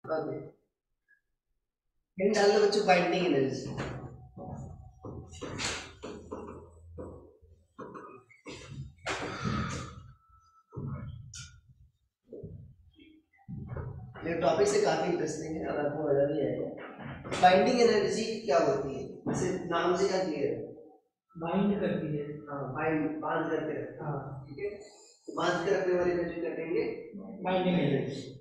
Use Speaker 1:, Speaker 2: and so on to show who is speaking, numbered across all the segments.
Speaker 1: Okay, hint डाल दो बच्चों, बाइंडिंग एनर्जी। ये टॉपिक से काफी इंटरेस्टिंग है और आपको मजा भी आएगा। बाइंडिंग एनर्जी क्या होती है, जैसे नाम से क्या क्लियर है,
Speaker 2: बाइंड करती है।
Speaker 1: हाँ, बाइंड, बांध करके रखता है।
Speaker 2: हाँ,
Speaker 1: ठीक है, तो बांध के रखने वाली एनर्जी क्या कहेंगे,
Speaker 2: बाइंडिंग एनर्जी।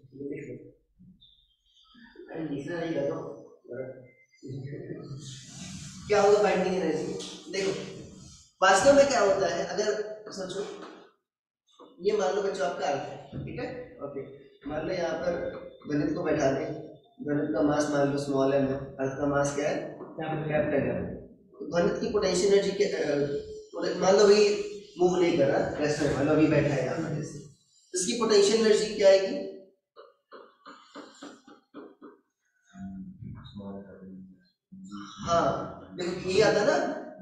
Speaker 1: क्या होगा बाइंडिंग एनर्जी? देखो वास्तव में क्या होता है, अगर सोचो, ये मान लो बच्चों आपका अर्थ है, ठीक है, ओके, मान लो यहाँ पर गणित को बैठा दें, गणित का मास मान लो स्मॉल एम है, अर्थ का मास क्या है, कैपिटल एम। तो गणित की पोटेंशियल एनर्जी के मान लो भी मूव नहीं कर रहा, रेस्ट में, मान लो अभी बैठा है यहाँ पर, जैसे इसकी पोटेंशियल एनर्जी क्या आएगी, हाँ देखो ये आता ना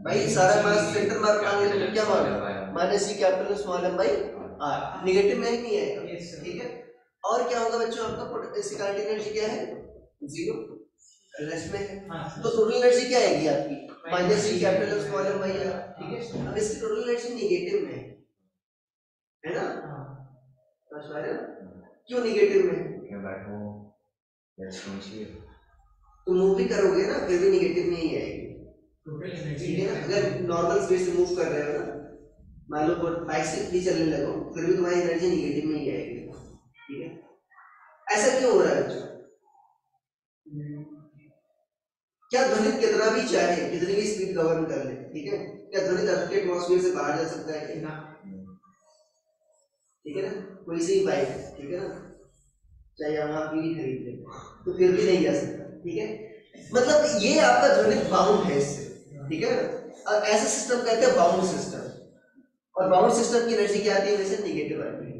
Speaker 1: भाई, सारा मास सेंटर मार मांगे क्या मान, minus C capital small M by R, negative में ही नहीं आएगा, ठीक है। और क्या होगा बच्चों, आपका इसकी काइनेटिक एनर्जी क्या है, जीरो, रेस्ट में है। तो टोटल एनर्जी क्या आएगी आपकी, minus C capital small M by R, ठीक है। अब इसकी टोटल एनर्जी निगेटिव में है ना, क्यों निगेटिव में, तो मूव भी करोगे ना फिर भी निगेटिव में ही आएगी, ठीक है ना। अगर नॉर्मल स्पीड से मूव कर रहे हो ना, मान लो बाइक से भी चलने लगो, फिर भी तुम्हारी एनर्जी निगेटिव में ही आएगी, ठीक है। ऐसा क्यों हो रहा है बच्चों, क्या ध्वनि कितना भी चाहे, कितनी भी स्पीड गवर्न कर ले, ठीक है, क्या ध्वनि अर्थ के एटमॉस्फेयर से बाहर जा सकता है ना, ठीक है ना, कोई सी बाइक, ठीक है ना, चाहे यहाँ की भी खरीद ले, तो फिर भी नहीं जा सकता, ठीक है। मतलब ये आपका ध्वनिक बाउंड है इससे, ठीक है ना। और ऐसा सिस्टम कहते हैं बाउंड सिस्टम, और बाउंड सिस्टम की एनर्जी क्या आती है, वैसे निगेटिव आती है।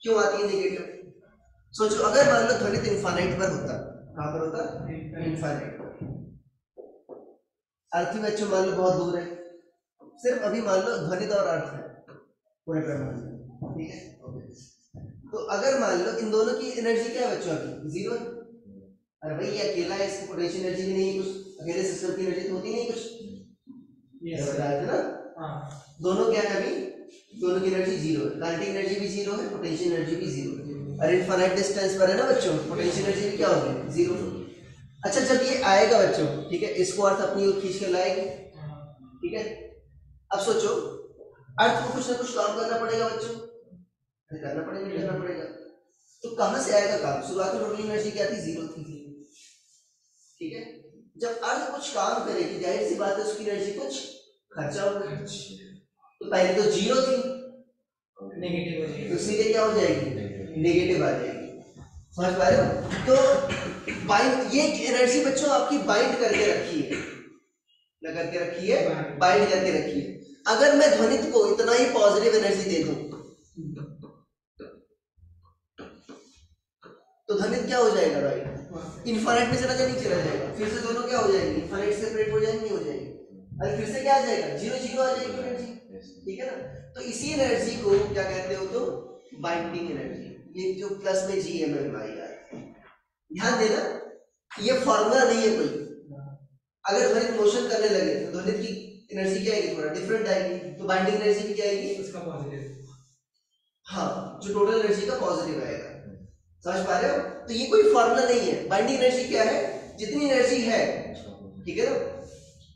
Speaker 1: क्यों आती है निगेटिव, सोचो अगर मान लो ध्वनित इनफाइनाइट पर होता, कहाँ पर होता, इनफाइनाइट पर, अर्थ में बच्चों मान लो बहुत दूर है, सिर्फ अभी मान लो ध्वनित और अर्थ है पूरे ब्रह्मांड में, ठीक है। तो अगर मान लो इन दोनों की एनर्जी क्या है बच्चों अभी, जीरो है, अरे भाई ये अकेला है, इसकी पोटेंशियल एनर्जी भी नहीं है कुछ, अकेले सिस्टम की एनर्जी तो होती नहीं कुछ, ये बताया था ना। दोनों क्या है अभी, दोनों की एनर्जी जीरो है, काइनेटिक एनर्जी भी जीरो है, पोटेंशियल एनर्जी भी जीरो है, और इनफाइनाइट डिस्टेंस पर है ना बच्चों, पोटेंशियल एनर्जी भी क्या होगी, जीरो। अच्छा जब ये आएगा बच्चों, ठीक है, इसको अर्थ अपनी ओर खींच के लाएगी, ठीक है। अब सोचो अर्थ को कुछ ना कुछ काम करना पड़ेगा बच्चों, करना पड़ेगा, करना पड़ेगा, तो कहां से आएगा काम, शुरुआत में टोटल एनर्जी क्या थी, जीरो थी, ठीक है। जब अर्थ कुछ काम करेगी, जाहिर सी बात है उसकी एनर्जी कुछ खर्चा होगा, तो पहले तो जीरो थी, नेगेटिव हो जाएगी, तो सीधे क्या हो जाएगी, नेगेटिव आ जाएगी, समझ पा रहे हो। तो बाइंड, ये एनर्जी बच्चों आपकी बाइंड करके रखी है, लगा के रखी है, बाइंड करके रखी है। अगर मैं ध्वनित को इतना ही पॉजिटिव एनर्जी दे दूं, तो ध्वनित क्या हो जाएगा भाई, इनफाइनाइट में चला नहीं चला जाएगा, फिर से दोनों क्या हो जाएंगे, इनफाइनाइट सेपरेट हो जाएंगे, नहीं हो जाएंगे, अरे फिर से क्या आ जाएगा, जीरो जीरो आ जाएगी एनर्जी, ठीक है ना। तो इसी एनर्जी को क्या कहते हो, तो बाइंडिंग एनर्जी, ये जो प्लस में जी एम एम आई है, ध्यान देना ये फॉर्मूला नहीं है कोई, अगर ध्वनित मोशन करने लगे तो ध्वनित की एनर्जी क्या आएगी, थोड़ा डिफरेंट आएगी, तो बाइंडिंग एनर्जी भी क्या आएगी, उसका पॉजिटिव, हाँ जो टोटल एनर्जी का पॉजिटिव आएगा, समझ पा रहे हो। तो ये कोई फॉर्मूला नहीं है, बाइंडिंग एनर्जी क्या है, जितनी एनर्जी है, ठीक है ना,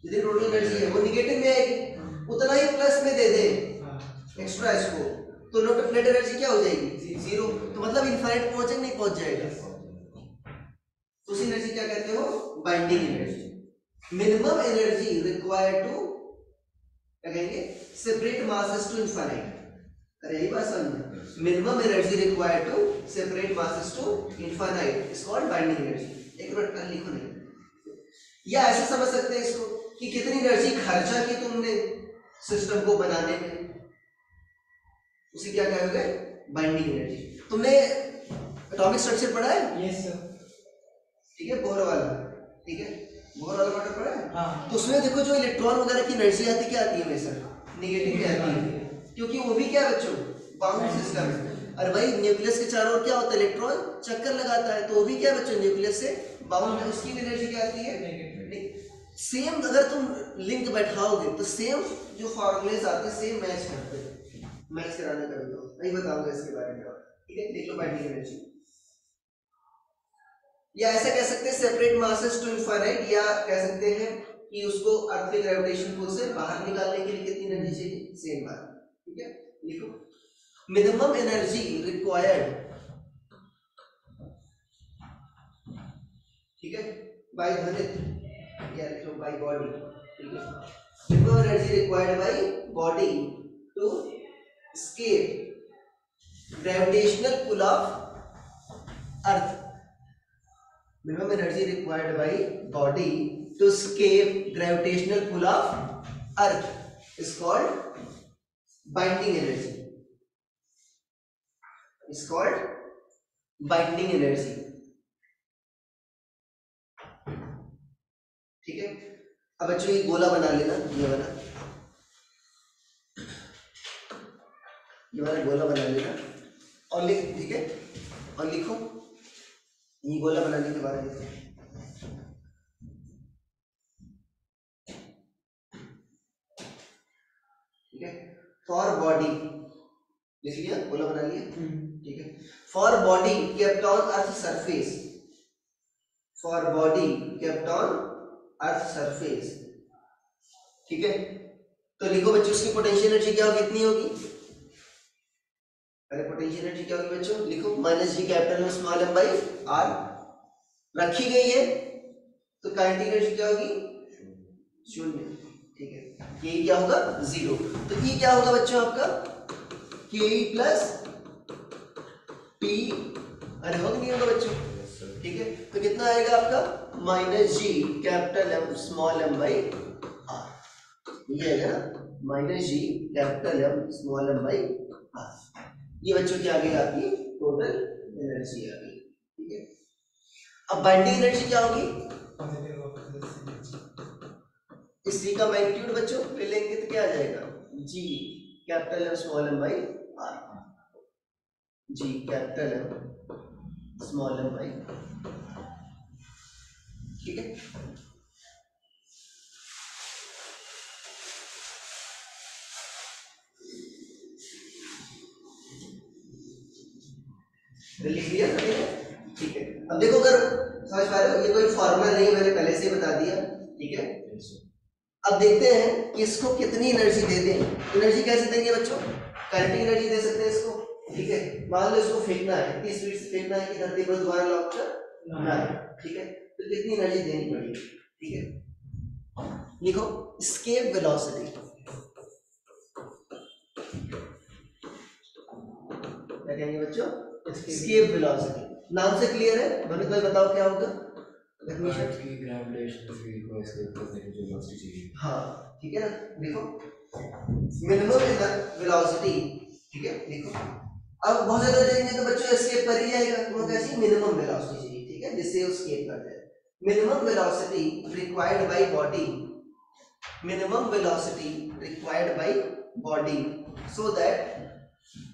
Speaker 1: जितनी टोटल एनर्जी है वो निगेटिव में आएगी, उतना ही प्लस में दे दे एक्स्ट्रा इसको, तो नेट एनर्जी क्या हो जाएगी, जीरो, तो मतलब इनफाइनाइट पहुंचे नहीं पहुंच जाएगा, तो उस एनर्जी क्या कहते हो, binding energy. Minimum energy required to, क्या कहेंगे, सेपरेट मासेस टू इनफाइनाइट, अरे यही बात समझ, minimum energy required to separate masses to infinite is called binding energy. एक मिनट कर लिखो नहीं, या ऐसे समझ सकते हैं इसको कि कितनी एनर्जी खर्चा की तुमने सिस्टम को बनाने में, उसे क्या कहोगे, बाइंडिंग एनर्जी। तुमने एटॉमिक स्ट्रक्चर पढ़ा है,
Speaker 2: यस सर,
Speaker 1: ठीक है, बोर वाला, ठीक है, बोर वाला मॉडल पढ़ा है,
Speaker 2: हाँ।
Speaker 1: तो उसमें देखो जो इलेक्ट्रॉन वगैरह की एनर्जी आती क्या आती है, हमेशा निगेटिव में आती है, क्योंकि वो भी क्या बच्चों, बाउंड सिस्टम है। अरे भाई न्यूक्लियस के चारों ओर क्या होता है, इलेक्ट्रॉन चक्कर लगाता है, तो वो भी क्या बच्चों न्यूक्लियस से बाउंड है, उसकी एनर्जी क्या आती है। सेम अगर तुम लिंक बैठाओगे तो सेम जो फॉर्मूलेस आते हैं सेम मैच करते हैं, मैच कराने का भी तो नहीं बताऊंगा इसके बारे में। ठीक है, देख लो बाइंडिंग एनर्जी, या ऐसा कह सकते हैं सेपरेट मासेस टू इनफाइनाइट, या कह सकते हैं कि उसको अर्थ के ग्रेविटेशन फोर्स से बाहर निकालने के लिए कितनी एनर्जी चाहिए, सेम बात। ठीक है, लिखो मिनिमम एनर्जी रिक्वायर्ड, ठीक है, बाय ध्वनित, या लिखो बाय बॉडी। ठीक है, minimum energy required by body to escape gravitational pull of earth, minimum energy required by body to escape gravitational pull of earth is called binding energy, is called binding energy। ठीक है, अब बच्चों ये गोला बना लेना, ये वाला, ये वाला गोला बना लेना और लिख, ठीक है, और लिखो ये गोला बनाने के बारे में लिखो। ठीक है, फॉर बॉडी लिख लिया, गोला बना लिया। ठीक है, for body kept on earth surface, for body kept on earth surface. ठीक है, तो लिखो बच्चों उसकी पोटेंशियल एनर्जी क्या होगी, कितनी होगी, अरे पोटेंशियल एनर्जी क्या होगी बच्चों, लिखो माइनस जी कैपिटल में स्मॉल एम बाई आर रखी गई है, तो काइनेटिक एनर्जी क्या होगी, शून्य। ठीक है, के क्या होगा, जीरो, तो ई क्या होगा बच्चों आपका, के ई प्लस टी, अरे होगा नहीं होगा बच्चों। ठीक है, तो कितना आएगा आपका minus G capital M small M by R, ये आएगा ना, minus G capital M small M by R, ये बच्चों की आ गई आपकी टोटल एनर्जी आ गई। ठीक है, अब बाइंडिंग एनर्जी क्या होगी, इस C का मैग्नीट्यूड बच्चों ले लेंगे तो क्या आ जाएगा, G capital M small M by R, G capital M small M by. ठीक है, लिख लिया। ठीक है, अब देखो अगर समझ पा रहे हो, ये कोई फॉर्मूला नहीं, मैंने पहले से ही बता दिया। ठीक है, अब देखते हैं कि इसको कितनी एनर्जी दे दें। एनर्जी कैसे देंगे बच्चों, काइनेटिक एनर्जी दे सकते हैं इसको। ठीक है, मान लो इसको फेंकना है, इतनी स्पीड से फेंकना है कि धरती पर दोबारा लौट कर ना आए। ठीक है, तो कितनी एनर्जी देनी पड़ेगी। ठीक है, लिखो एस्केप वेलोसिटी, क्या कहेंगे बच्चों, एस्केप वेलोसिटी। नाम से क्लियर है, भवित भाई बताओ क्या होगा,
Speaker 3: की ग्रेविटेशनल फील्ड को एस्केप करने की जो वेलोसिटी चाहिए।
Speaker 1: हाँ ठीक है ना, देखो मिनिमम वेलोसिटी। ठीक है, देखो अब बहुत ज्यादा देंगे तो बच्चों एस्केप कर ही जाएगा, तो कैसी मिनिमम वेलोसिटी चाहिए। ठीक है, जिससे वो एस्केप कर जाए। Minimum velocity required by body, minimum velocity required by body so that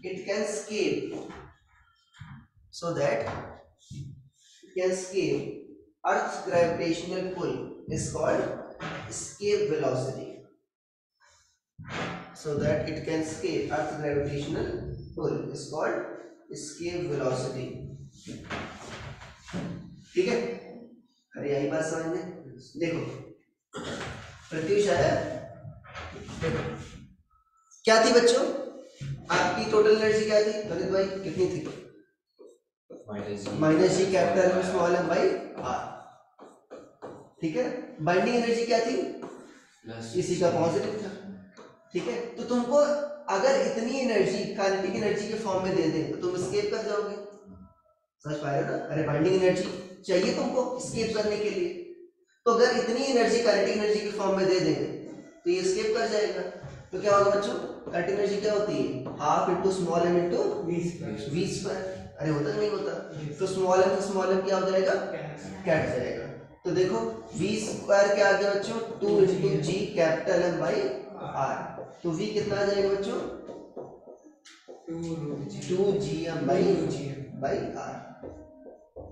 Speaker 1: it can escape, so that it can escape Earth's gravitational pull is called escape velocity, so that it can escape Earth's gravitational pull is called escape velocity। ठीक है, अरे यही बात समझ में। देखो प्रत्युष आया, देखो क्या थी बच्चों आपकी टोटल एनर्जी क्या थी ललित भाई, कितनी थी, minus G capital small M by R. ठीक है, बाइंडिंग एनर्जी क्या थी, इसी का पॉजिटिव था। ठीक है, तो तुमको अगर इतनी एनर्जी काइनेटिक एनर्जी के फॉर्म में दे दें तो तुम एस्केप कर जाओगे, समझ पाए हो ना। अरे बाइंडिंग एनर्जी चाहिए तुमको एस्केप करने के लिए, तो अगर इतनी एनर्जी काइनेटिक एनर्जी के फॉर्म में दे देंगे तो ये एस्केप कर जाएगा। तो क्या होगा बच्चों, काइनेटिक एनर्जी क्या होती है, half into small M into V square. अरे होता नहीं होता, तो स्मॉल एम क्या हो जाएगा, कैट जाएगा। तो देखो v स्क्वायर क्या आ गया बच्चों, 2 into G capital M by R, तो v कितना आ जाएगा बच्चों, 2gm by r।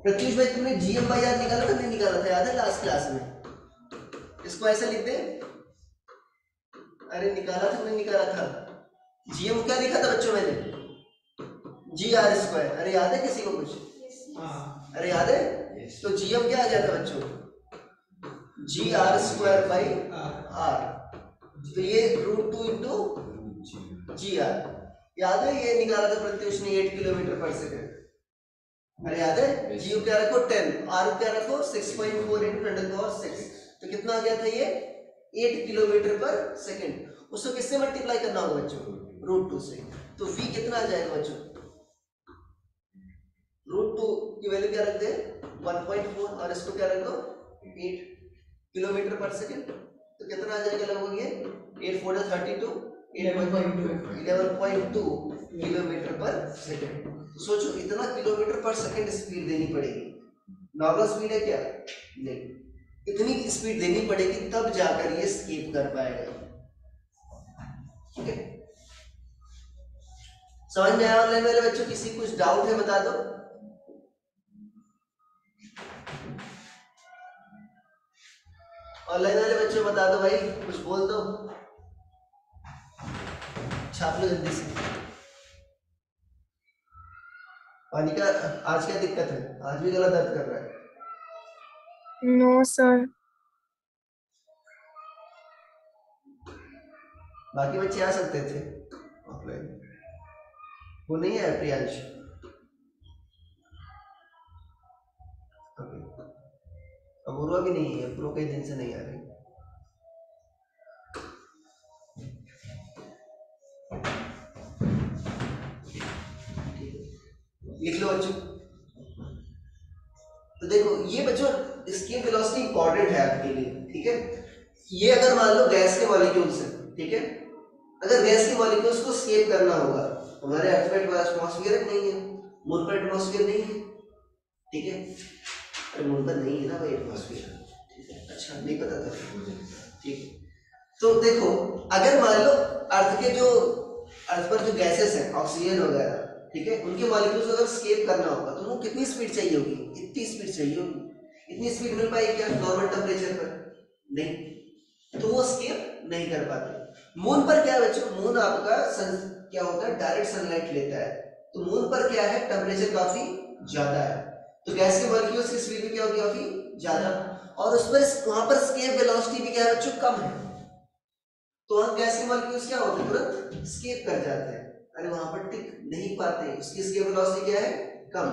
Speaker 1: प्रत्युष भाई तुमने gm by r निकाला था नहीं निकाला था, याद है लास्ट क्लास में? इसको ऐसे लिखते हैं, अरे निकाला था नहीं निकाला था? gm क्या लिखा था बच्चों मैंने? gr²। अरे याद है किसी को कुछ? अरे याद है? तो gm क्या आ गया था बच्चों? gr² by r। तो ये √2 into gr। याद है ये निकाला था प्रत्युष ने 8 किलोमीटर पर सेकंड। अरे याद है? g क्या रखो 10, r क्या रखो 6.4 into 10⁻⁶। तो कितना आ गया था ये? 8 किलोमीटर पर सेकंड। उसको किससे मल्टीप्लाई करना होगा बच्चों? √2 से। तो v कितना आ जाएगा बच्चों? √2 की वैल्यू क्या रख दे? 1.4 और इसको क्या रख दो? 8 किलोमीटर पर सेकंड। तो कितना आ जाएगा लगभग ये? 8 4 32, 11.2 किलोमीटर पर सेकंड। तो सोचो इतना किलोमीटर पर सेकंड स्पीड देनी पड़ेगी। नॉर्मल स्पीड है क्या? नहीं, इतनी स्पीड देनी पड़ेगी तब जाकर ये स्केप कर पाएगा। ठीक है, समझ में आया? ऑनलाइन वाले बच्चों किसी कुछ डाउट है बता दो। ऑनलाइन वाले बच्चों बता दो भाई, कुछ बोल दो, छाप लो जल्दी से। पानी का आज क्या दिक्कत है? आज भी गला दर्द कर रहा है?
Speaker 4: No sir.
Speaker 1: बाकी बच्चे आ सकते थे ऑफलाइन, वो नहीं है प्रियांश? अपूर्वा भी नहीं है, अपूर्वा कई दिन से नहीं आ रही। लिख लो बच्चों। तो देखो ये बच्चों स्केप वेलोसिटी इंपॉर्टेंट है आपके लिए। ठीक है, ये अगर मान लो गैस के मॉलिक्यूल्स है, ठीक है, अगर गैस के मॉलिक्यूल्स को स्केप करना होगा, हमारे अर्थ पे एटमॉस्फेयर नहीं है, मून पर एटमॉस्फेयर नहीं है, ठीक है, अरे मून पर नहीं है ना भाई एटमॉस्फेयर, ठीक है, अच्छा नहीं पता था, ठीक है। तो देखो अगर मान लो अर्थ पर जो गैसेस हैं ऑक्सीजन वगैरह, ठीक है, उनके मॉलिक्यूल्स अगर स्केप करना होगा तो वो कितनी स्पीड चाहिए होगी? इतनी स्पीड चाहिए होगी। इतनी स्पीड मिल पाएगी क्या नॉर्मल टेम्परेचर पर? नहीं, तो वो स्केप नहीं कर पाते। मून पर क्या है बच्चों? मून आपका क्या होता है? डायरेक्ट सनलाइट लेता है, तो मून पर क्या है? टेम्परेचर काफी ज्यादा है, तो गैस के मॉलिक्यूल्स की स्पीड भी क्या होगी? काफी ज्यादा, और उस पर वहां पर स्केप वेलोसिटी भी क्या है बच्चों? कम है, तो वहां गैस के मॉलिक्यूल्स क्या होते हैं? तुरंत स्केप कर जाते हैं, अरे वहां पर टिक नहीं पाते, उसकी स्केप वेलोसिटी क्या है? कम,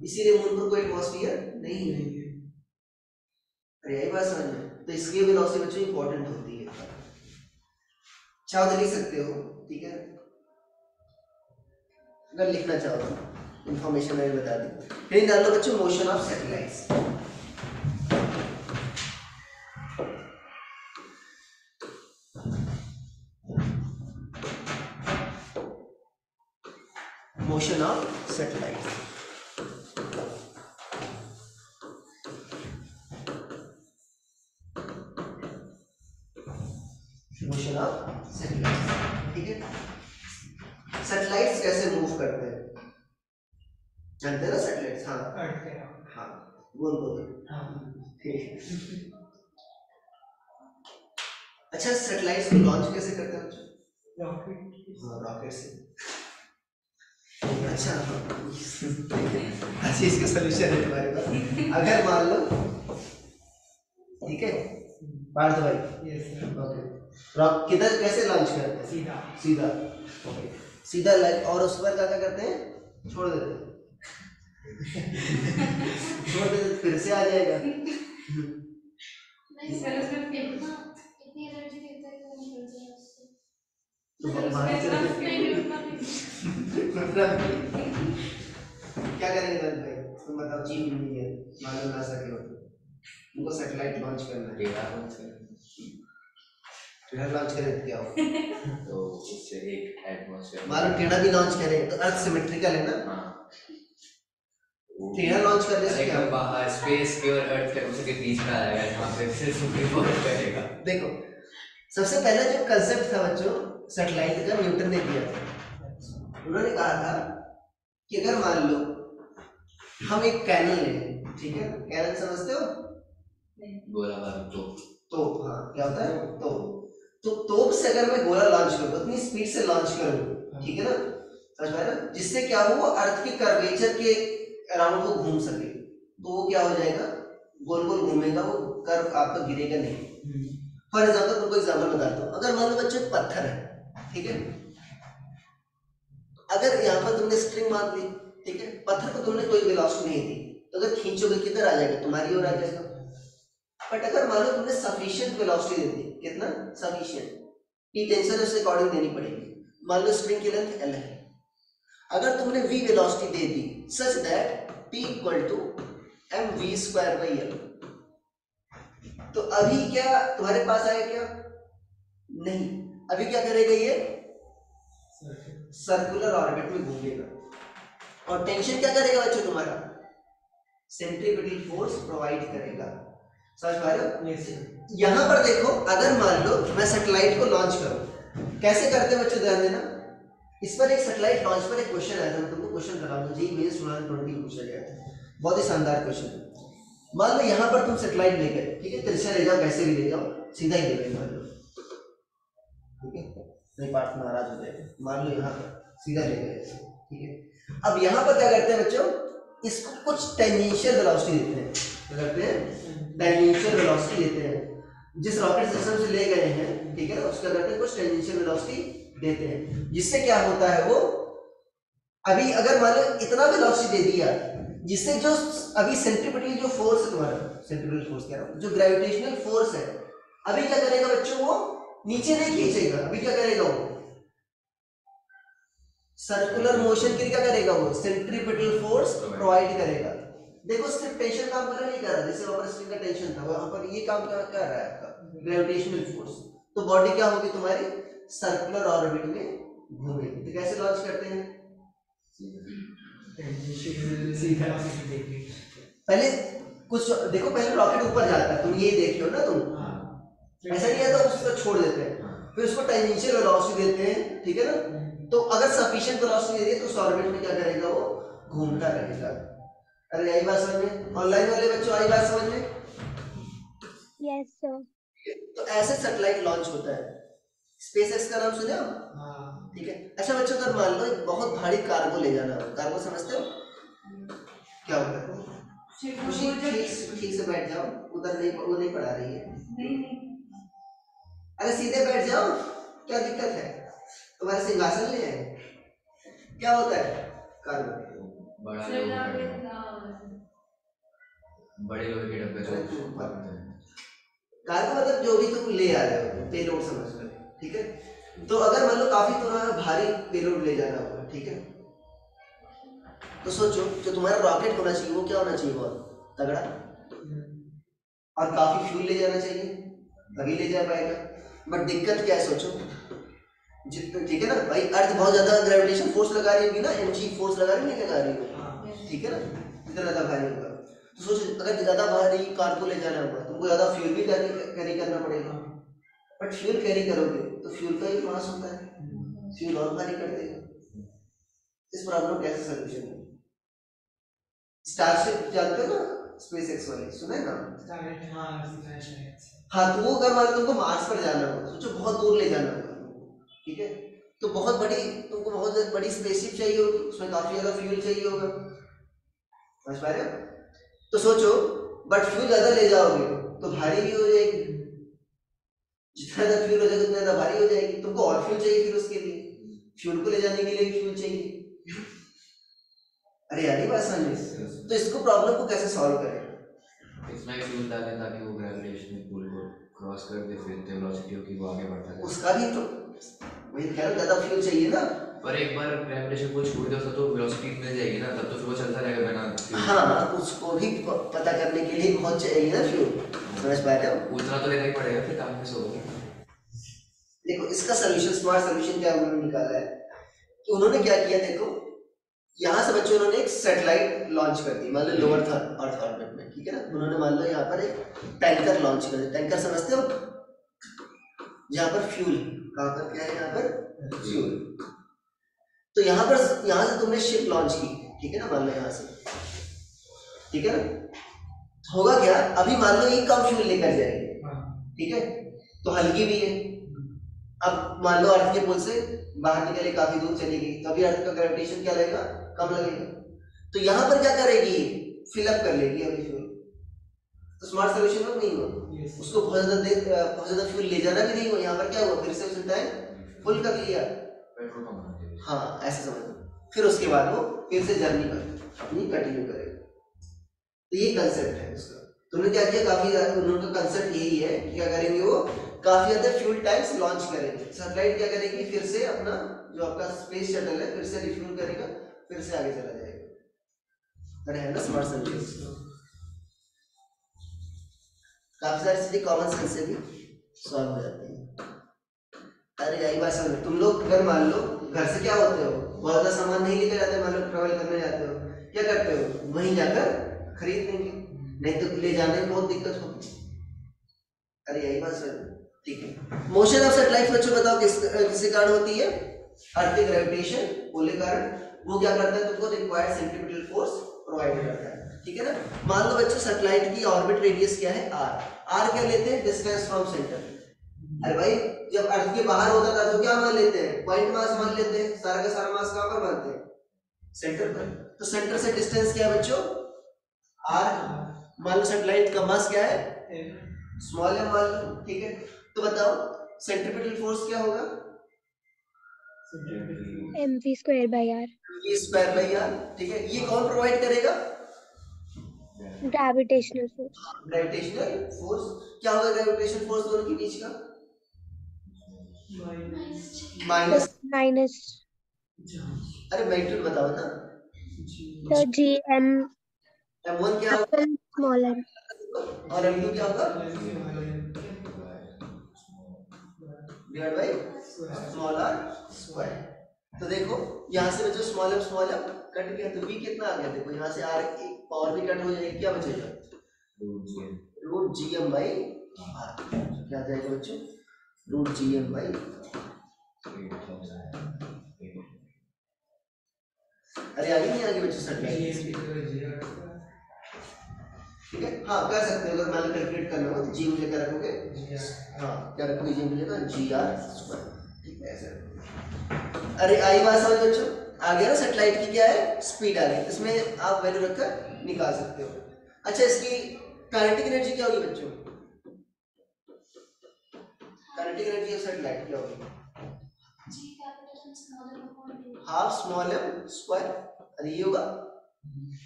Speaker 1: इसीलिए मून पर कोई एटमॉस्फेयर नहीं है। अरे यही बात समझ में? तो स्केप वेलोसिटी बच्चों इंपॉर्टेंट होती है, चाहो तो लिख सकते हो, ठीक है, अगर लिखना चाहो तो इंफॉर्मेशन मैंने बता दी। फिर डाल लो बच्चों motion of satellites. Motion of satellites, motion of satellites, ठीक है। सैटेलाइट्स कैसे मूव करते हैं जानते हैं ना? सैटेलाइट्स, हाँ हाँ बोल बोल, ठीक। अच्छा सैटेलाइट्स को लॉन्च कैसे करते हैं बच्चों? रॉकेट से। अच्छा अच्छी इसका सॉल्यूशन है तुम्हारे पास। अगर मान लो, ठीक है पार्थ भाई, ओके, रॉक किधर कैसे लॉन्च करते हैं? सीधा सीधा, ओके, सीधा लाइक, और उस पर क्या करते हैं? छोड़ देते हैं छोड़ देते, फिर से आ जाएगा।
Speaker 5: नहीं सर, उसमें फेंकना इतनी एनर्जी देता है कि वो निकल जाए उससे।
Speaker 1: तो बाहर चल क्या करेंगे भाई? तुम बताओ, चीफ इंजीनियर मालूम ना सके हो उनको सैटेलाइट लॉन्च करना है, टेढ़ा लॉन्च करें तो क्या हो?
Speaker 3: तो उससे एक एटमॉस्फेयर
Speaker 1: मालूम टेढ़ा भी लॉन्च करें तो अर्थ सिमेट्रिकल है ना?
Speaker 3: हाँ,
Speaker 1: टेढ़ा लॉन्च करने से क्या
Speaker 3: एकदम
Speaker 1: होगा?
Speaker 3: बाहर स्पेस के और अर्थ के उसके बीच में आएगा, जहाँ पे फिर सुपरपोज करेगा।
Speaker 1: देखो सबसे पहला जो कंसेप्ट था बच्चों सैटेलाइट का, न्यूटन ने दिया था, उन्होंने कहा था कि अगर मान लो हम एक कैनन लें, ठीक है, कैनन समझते हो?
Speaker 3: गोला बारूद तो
Speaker 1: तोप, हाँ क्या होता है? तो तोप से अगर मैं गोला लॉन्च करूँ उतनी स्पीड से लॉन्च करूँ, ठीक है ना, समझ पाए ना, जिससे क्या हो, अर्थ के कर्वेचर के अराउंड वो घूम सके, तो वो क्या हो जाएगा, गोल गोल घूमेगा, वो कर्व आपका गिरेगा नहीं। फॉर एग्जाम्पल तुमको एग्जाम्पल बताता हूँ, अगर मान लो बच्चों एक पत्थर है, ठीक है, अगर यहाँ पर तुमने स्ट्रिंग बांध ली, ठीक है, पत्थर को तुमने कोई वेलोसिटी नहीं दी, तो अगर खींचोगे किधर आ जाएगा, तुम्हारी ओर आ जाएगा। बट अगर मान लो तुमने सफिशिएंट वेलोसिटी दे दी, कितना सफिशिएंट, टी टेंशन उसके अकॉर्डिंग देनी पड़ेगी। मान लो स्ट्रिंग की लेंथ l है, अगर तुमने v वेलोसिटी दे दी such that p equal to mv square by l, तो अभी क्या तुम्हारे पास आया क्या? नहीं, अभी क्या करेगा ये? सर्कुलर ऑर्बिट में घूमेगा। और टेंशन क्या करेगा बच्चों तुम्हारा? सेंट्रीपिटल फोर्स प्रोवाइड करेगा। समझ पा रहे हो? यहां पर देखो, अगर मान लो मैं सैटेलाइट को लॉन्च करूं, कैसे करते हैं बच्चों, ध्यान देना, इस पर एक सैटेलाइट लॉन्च पर एक क्वेश्चन आया था, मैं तुमको क्वेश्चन बताऊंगा, जी मेंस 2020 पूछा गया था, बहुत ही शानदार क्वेश्चन है। मान लो यहां पर तुम सैटेलाइट ले गए, ठीक है, तिरछा ले जाओ, कैसे भी ले जाओ, सीधा ही ले गए मान लो, ठीक है, नहीं पार्ट नाराज हो जाएगा, मान लो यहाँ पर सीधा ले गए, ठीक है। अब यहाँ पर क्या करते हैं बच्चों, इसको कुछ टेंजेंशियल वेलोसिटी देते हैं, क्या करते हैं? टेंजेंशियल वेलोसिटी देते हैं, जिस रॉकेट सिस्टम से ले गए हैं, ठीक है ना, उसका करते हैं कुछ टेंजेंशियल वेलोसिटी देते हैं, जिससे क्या होता है, वो अभी अगर मान लो इतना वेलोसिटी दे दिया, जिससे जो अभी सेंट्रीपिटल जो फोर्स है तुम्हारा, सेंट्रीपिटल फोर्स कह रहा हूँ, जो ग्रेविटेशनल फोर्स है, अभी क्या करेगा बच्चों, वो नीचे नहीं खींचेगा, अभी क्या करेगा, वो सर्कुलर मोशन के लिए क्या करेगा, वो सेंट्रीपिटल फोर्स प्रोवाइड करेगा। देखो सिर्फ टेंशन काम कर रहा नहीं कर रहा, जैसे वहां पर स्ट्रिंग का टेंशन था, वहां पर ये काम क्या कर रहा है आपका ग्रेविटेशनल फोर्स, तो बॉडी क्या होगी तुम्हारी, सर्कुलर ऑर्बिट में घूमेगी। तो कैसे लॉन्च करते हैं? पहले कुछ देखो, पहले रॉकेट ऊपर जाता है, तुम ये देख लो ना, तुम ऐसा नहीं आता, उसको छोड़ देते हैं, फिर उसको टेंजेंशियल वेलोसिटी देते हैं, ठीक है ना, तो अगर सफिशिएंट वेलोसिटी दे दी तो उस ऑर्बिट में क्या करेगा, वो घूमता रहेगा। अरे आई बात समझ में? ऑनलाइन वाले बच्चों आई बात समझ में?
Speaker 4: Yes, sir.
Speaker 1: तो ऐसे सैटेलाइट लॉन्च होता है। स्पेसएक्स का नाम सुने आप? ठीक है। अच्छा बच्चों, अगर मान लो एक बहुत भारी कार्गो ले जाना हो, कार्गो समझते हो क्या होता है? ठीक से बैठ जाओ, उधर नहीं, वो नहीं पढ़ा रही है, अरे सीधे बैठ जाओ, क्या दिक्कत है, तुम्हारे सिंहासन ले आए, क्या होता है कार्गो?
Speaker 3: बड़े लोग के डब्बे जो
Speaker 1: कार्गो मतलब जो भी तुम ले आ रहे हो, पेलोड समझ लो, ठीक है। तो अगर मान लो काफी तुम्हारा भारी पेलोड ले जाना होगा, ठीक है, तो सोचो जो तुम्हारा रॉकेट होना चाहिए वो क्या होना चाहिए, बहुत तगड़ा, और काफी फ्यूल ले जाना चाहिए, तभी ले जा पाएगा। बट दिक्कत क्या है, सोचो जितना, ठीक है ना भाई, अर्थ बहुत ज्यादा ग्रेविटेशन फोर्स लगा रही होगी ना, एनर्जी फोर्स लगा रही नहीं लगा रही होगी, ठीक है ना, इतना ज्यादा भारी होगा, तो सोचो अगर ज्यादा भारी कार्गो ले जाना होगा, तुमको ज्यादा फ्यूल भी कैरी करना पड़ेगा, बट फ्यूल कैरी करोगे तो फ्यूल का भी मास होता है, फ्यूल और भारी कर देगा। इस प्रॉब्लम कैसे सोल्यूशन है? स्टारशिप जानते हो ना, स्पेसएक्स वाले सुना है ना? हाँ, तो वो अगर मान लो तुमको मार्स पर जाना होगा, सोचो बहुत दूर ले जाना होगा, ठीक है, तो बहुत बड़ी, तुमको बहुत बड़ी स्पेसशिप चाहिए होगी, उसमें काफी ज्यादा फ्यूल चाहिए होगा, समझ पा रहे हो? तो सोचो, बट फ्यूल ज्यादा ले जाओगे तो भारी भी हो जाएगी, जितना ज्यादा फ्यूल हो जाएगा उतना ज्यादा भारी हो जाएगी, तुमको और फ्यूल चाहिए, फिर उसके लिए फ्यूल को ले जाने के लिए फ्यूल चाहिए। अरे यार ये बात समझ, तो इसको प्रॉब्लम को कैसे सॉल्व करें?
Speaker 3: इसमें फ्यूल डालें ताकि वो ग्रेविटेशनल पुल को क्रॉस कर दे, फिर वेलोसिटी होगी वो आगे बढ़ता है,
Speaker 1: उसका भी तो वही कह रहा, ज्यादा फ्यूल चाहिए ना,
Speaker 3: पर एक बार ग्रेविटेशन पुल छूट गया तो वेलोसिटी मिल जाएगी ना, तब तो फिर वो चलता रहेगा बिना।
Speaker 1: हाँ, उसको भी पता करने के लिए बहुत चाहिए ना फ्यूल, समझ पा रहे हो?
Speaker 3: उतना तो लेना ही पड़ेगा, फिर काम कैसे होगा?
Speaker 1: देखो इसका सोल्यूशन, स्मार्ट सोल्यूशन क्या उन्होंने निकाला है कि उन्होंने क्या किया, देखो यहाँ से बच्चों उन्होंने एक सैटेलाइट लॉन्च कर दी, मान लो लोअर अर्थ ऑर्बिट में, ठीक है ना, उन्होंने मान लो यहाँ पर एक टैंकर लॉन्च कर दिया। टैंकर समझते हो, जहाँ पर फ्यूल, कहाँ पर क्या है, यहाँ पर फ्यूल, तो यहाँ से तुमने शिप लॉन्च की, ठीक है ना, मान लो यहाँ से, ठीक है ना, होगा क्या, अभी मान लो ये कम फ्यूल लेकर जाएगी, ठीक है, तो हल्की भी है। अब मान लो अर्थ के पोल से बाहर निकले, काफी दूर चली गई, तो अभी अर्थ का ग्रेविटेशन क्या लगेगा, कम लगेगा। तो यहाँ पर क्या करेगी, फिलअप कर लेगी अभी फ्यूल। तो स्मार्ट सोल्यूशन में नहीं हुआ, उसको बहुत ज्यादा फ्यूल ले जाना भी नहीं हुआ। यहाँ पर क्या हुआ, फिर से उसने टैंक फुल कर लिया,
Speaker 3: पेट्रोल पंप बना दिया।
Speaker 1: हाँ ऐसे समझ लो। फिर उसके बाद वो फिर से जर्नी पर अपनी कंटिन्यू करेगा। तो ये कंसेप्ट है उसका। तो उन्होंने क्या किया, काफी उनका कंसेप्ट यही है कि क्या करेंगे, वो काफी ज्यादा फ्यूल टैंक्स लॉन्च करेंगे। सैटेलाइट क्या करेगी, फिर से अपना जो आपका स्पेस शटल है फिर से रिफ्यूल करेगा, फिर से आगे चला जाएगा। अरे है ना स्मार्ट सर्विस, काफी सारी चीजें कॉमन सेंस से भी सॉल्व हो जाती है। अरे यही बात समझ, तुम लोग अगर मान लो घर से क्या होते हो, बहुत ज्यादा सामान नहीं लेकर जाते, मान लो ट्रैवल करने जाते हो, क्या करते हो, वहीं जाकर खरीद लेंगे, नहीं तो ले जाने में बहुत दिक्कत होगी। अरे यही बात सर, ठीक है। मोशन ऑफ सैटेलाइट बच्चों बताओ किसके कारण होती है, अर्थ के ग्रेविटेशन पुल के कारण। वो क्या करता है, तुमको रिक्वायर्ड सेंट्रीपिटल फोर्स प्रोवाइड करता है, ठीक है ना। मान लो बच्चों सैटेलाइट की ऑर्बिट रेडियस क्या है, आर क्या लेते हैं, डिस्टेंस फ्रॉम सेंटर। अरे भाई जब अर्थ के बाहर होता था तो क्या मान लेते हैं, पॉइंट मास मान लेते हैं, सारा का सारा मास कहां पर मानते हैं, सेंटर पर। तो सेंटर से डिस्टेंस क्या है बच्चों, आर। मान लो सैटेलाइट का मास क्या है, स्मॉल एम मान लो, ठीक है। तो बताओ सेंट्रीपिटल फोर्स क्या होगा,
Speaker 4: mv²/r।
Speaker 1: v²/r, ठीक है। ये कौन प्रोवाइड करेगा,
Speaker 4: ग्रेविटेशनल फोर्स।
Speaker 1: Gravitational force. क्या होगा ग्रेविटेशनल फोर्स दोनों के बीच का, माइनस। अरे मैग्नीट्यूड बताओ ना,
Speaker 4: तो gm
Speaker 1: m1 क्या होगा
Speaker 4: स्मॉल m।
Speaker 1: और m2 क्या होगा, divide by small r square. तो देखो यहाँ से बच्चों स्मॉल m कट गया, तो v कितना आ गया, देखो यहाँ से r की पावर भी कट हो जाएगी, क्या बचेगा, रूट gm बाई r। क्या आ जाएगा बच्चों, रूट gm बाई। अरे आगे नहीं आगे बच्चों सैटेलाइट, ठीक है। हाँ कर सकते हो, अगर मान लो कैलकुलेट करना हो तो जी मुझे क्या रखोगे, हाँ क्या रखोगे, जी मिलेगा GR², ठीक है ऐसे। अरे आई बात समझ बच्चों, आ गया ना, सैटेलाइट की क्या है, स्पीड आ गई, इसमें आप वैल्यू रखकर निकाल सकते हो। अच्छा इसकी काइनेटिक एनर्जी क्या होगी बच्चों, काइनेटिक एनर्जी ऑफ सैटेलाइट क्या होगी, हाफ स्मॉल m स्क्वायर। अरे ये होगा,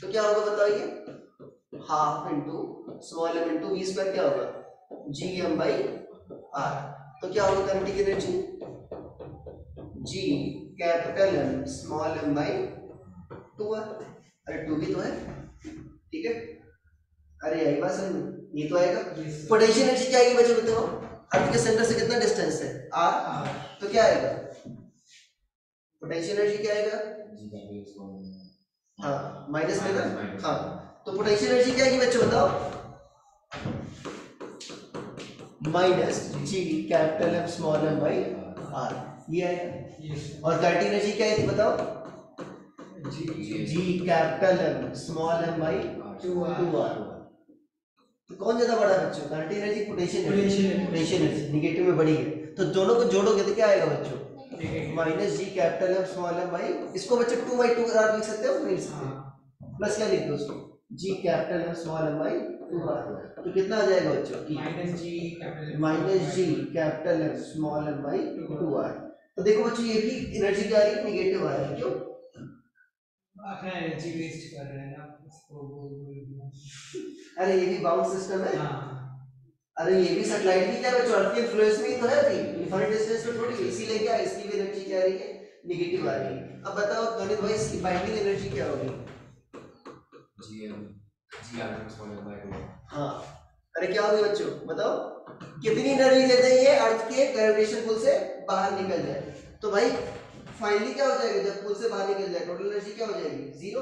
Speaker 1: तो क्या होगा बताइए, half into small m into v² क्या होगा, gm बाई r। तो क्या होगा kinetic energy, g capital M small m by 2r। अरे 2 भी तो है, ठीक है। अरे यही बात समझ, ये तो आएगा। पोटेंशियल एनर्जी क्या आएगी बच्चों बताओ, अर्थ के सेंटर से कितना डिस्टेंस है, r, तो क्या आएगा पोटेंशियल एनर्जी, क्या आएगा, हाँ माइनस में ना, हाँ। तो पोटेंशियल एनर्जी क्या आएगी बच्चों बताओ, minus G capital M small m by r, ये आएगा। और काइनेटिक एनर्जी क्या है बताओ, G capital M small m by 2r। तो कौन ज्यादा बड़ा है बच्चों, kinetic energy, potential energy negative में बढ़ी है। तो दोनों को जोड़ोगे तो क्या आएगा बच्चों, minus G capital M small m by, इसको बच्चों 2/2r लिख सकते हो, नहीं लिख सकते, प्लस क्या लिख दो उसको, G capital M small m by 2r। तो कितना आ जाएगा बच्चों, minus G capital M small m by 2r। तो देखो बच्चों ये भी एनर्जी क्या आ रही है, निगेटिव आ रही है, क्यों,
Speaker 2: अपना एनर्जी वेस्ट कर रहे हैं ना उसको।
Speaker 1: अरे ये भी बाउंड सिस्टम है, अरे ये भी सैटेलाइट भी क्या है बच्चों, अर्थ के इन्फ्लुएंस में ही तो है, अभी इन्फिनिट डिस्टेंस पे थोड़ी, इसीलिए क्या है, इसकी भी एनर्जी क्या आ रही है, नेगेटिव आ रही है। अब बताओ गणित भाई इसकी बाइंडिंग एनर्जी क्या होगी, हाँ अरे क्या होगी बच्चों बताओ, कितनी एनर्जी देते हैं ये अर्थ के ग्रेविटेशन पुल से बाहर निकल जाए। तो भाई फाइनली क्या हो जाएगा, जब पुल से बाहर निकल जाए टोटल एनर्जी क्या हो जाएगी, 0,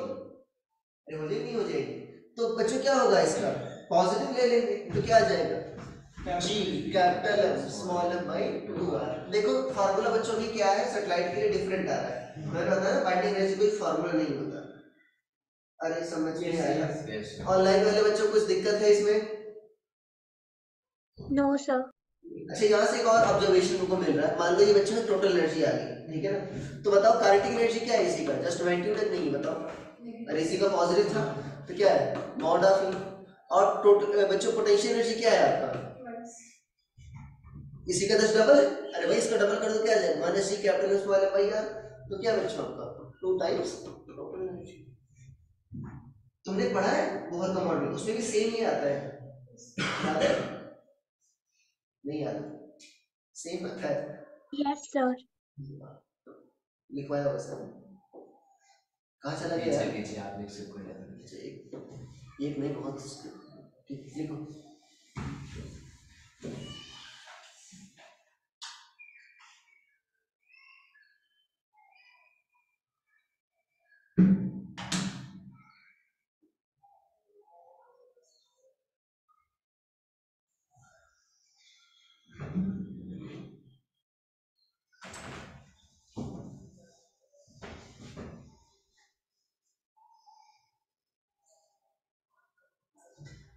Speaker 1: अरे हो जाएगी, नहीं हो जाएगी। तो बच्चों क्या होगा, इसका पॉजिटिव ले लेंगे तो क्या आ जाएगा, G capital M small m by 2r। देखो फार्मूला बच्चों की क्या है, सैटेलाइट के लिए डिफरेंट आ रहा है, मैंने बताया ना बाइंडिंग एनर्जी कोई फार्मूला नहीं होता। अरे समझ में आया?
Speaker 3: Yes, sir.
Speaker 1: ऑनलाइन वाले बच्चों को कुछ दिक्कत है इसमें?
Speaker 4: No, sir.
Speaker 1: अच्छा, यहाँ से एक और ऑब्जर्वेशन तुमको मिल रहा है। मान लो ये बच्चे में टोटल एनर्जी आ गई, ठीक है ना? तो बताओ काइनेटिक एनर्जी क्या है इसी का? जस्ट 92 तक नहीं, बताओ। अरे इसी का पॉजिटिव था तो क्या है? मॉड ऑफ ई। और टोटल बच्चों पोटेंशियल एनर्जी क्या है आपका? इसी का 10 डबल है। अरे भाई इसका डबल कर दो, क्या आ जाएगा? माइनस सी कैपिटल एस वाले पाई यार। तो क्या बच्चों आपका 2 टाइम्स टोटल एनर्जी। तुमने पढ़ा है बोहर का मॉडल, उसमें भी सेम ही आता है, याद है? नहीं आता, सेम आता है।
Speaker 4: Yes, sir.
Speaker 1: लिखवाया होगा सर। कहाँ चला गया यार?
Speaker 3: नीचे आप लिख सकते हो।
Speaker 1: अच्छा, एक नहीं, बहुत ठीक, लिखो।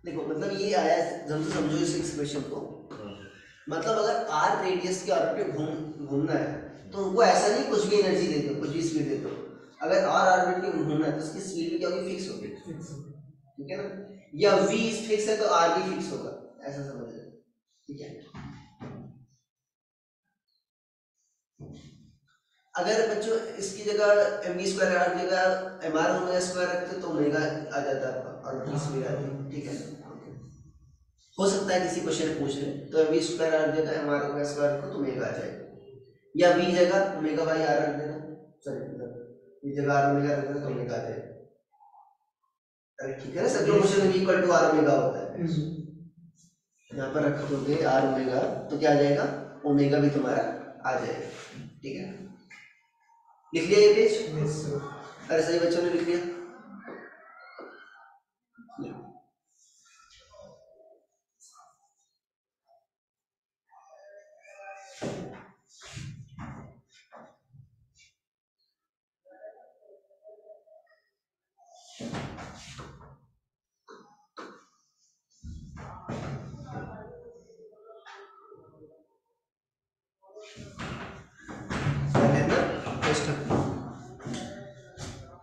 Speaker 1: देखो मतलब ये आया, समझो इस एक्सप्रेशन को। मतलब अगर आर रेडियस के ऑर्बिट पे घूमना है तो उनको ऐसा नहीं कुछ भी एनर्जी दे दो, कुछ भी स्पीड दे दो। अगर आर ऑर्बिट पे घूमना है तो उसकी स्पीड भी क्या होगी? फिक्स होगी, ठीक है ना? या v फिक्स है तो आर भी फिक्स होगा, ऐसा समझ लो, ठीक है? अगर बच्चों इसकी जगह mv स्क्वायर आर की जगह mr ओमेगा स्क्वायर रखते तो ओमेगा आ जाता है आपका ऑर्बिटल स्पीड आती, ठीक है? हो सकता है किसी क्वेश्चन में पूछ ले तो mv स्क्वायर आर जगह mr ओमेगा स्क्वायर रखो तो ओमेगा आ जाएगा, या v जगह ओमेगा बाई आर रख देना, सॉरी मतलब v जगह आर ओमेगा रख देना तो ओमेगा आ जाएगा। अरे ठीक है ना, सब क्वेश्चन में इक्वल टू आर ओमेगा होता है। यहाँ पर रख दोगे आर ओमेगा तो क्या आ जाएगा? ओमेगा भी तुम्हारा आ जाएगा, ठीक है? लिख लिया ये पेज?
Speaker 2: Yes, sir.
Speaker 1: अरे सही बच्चों ने लिख लिया?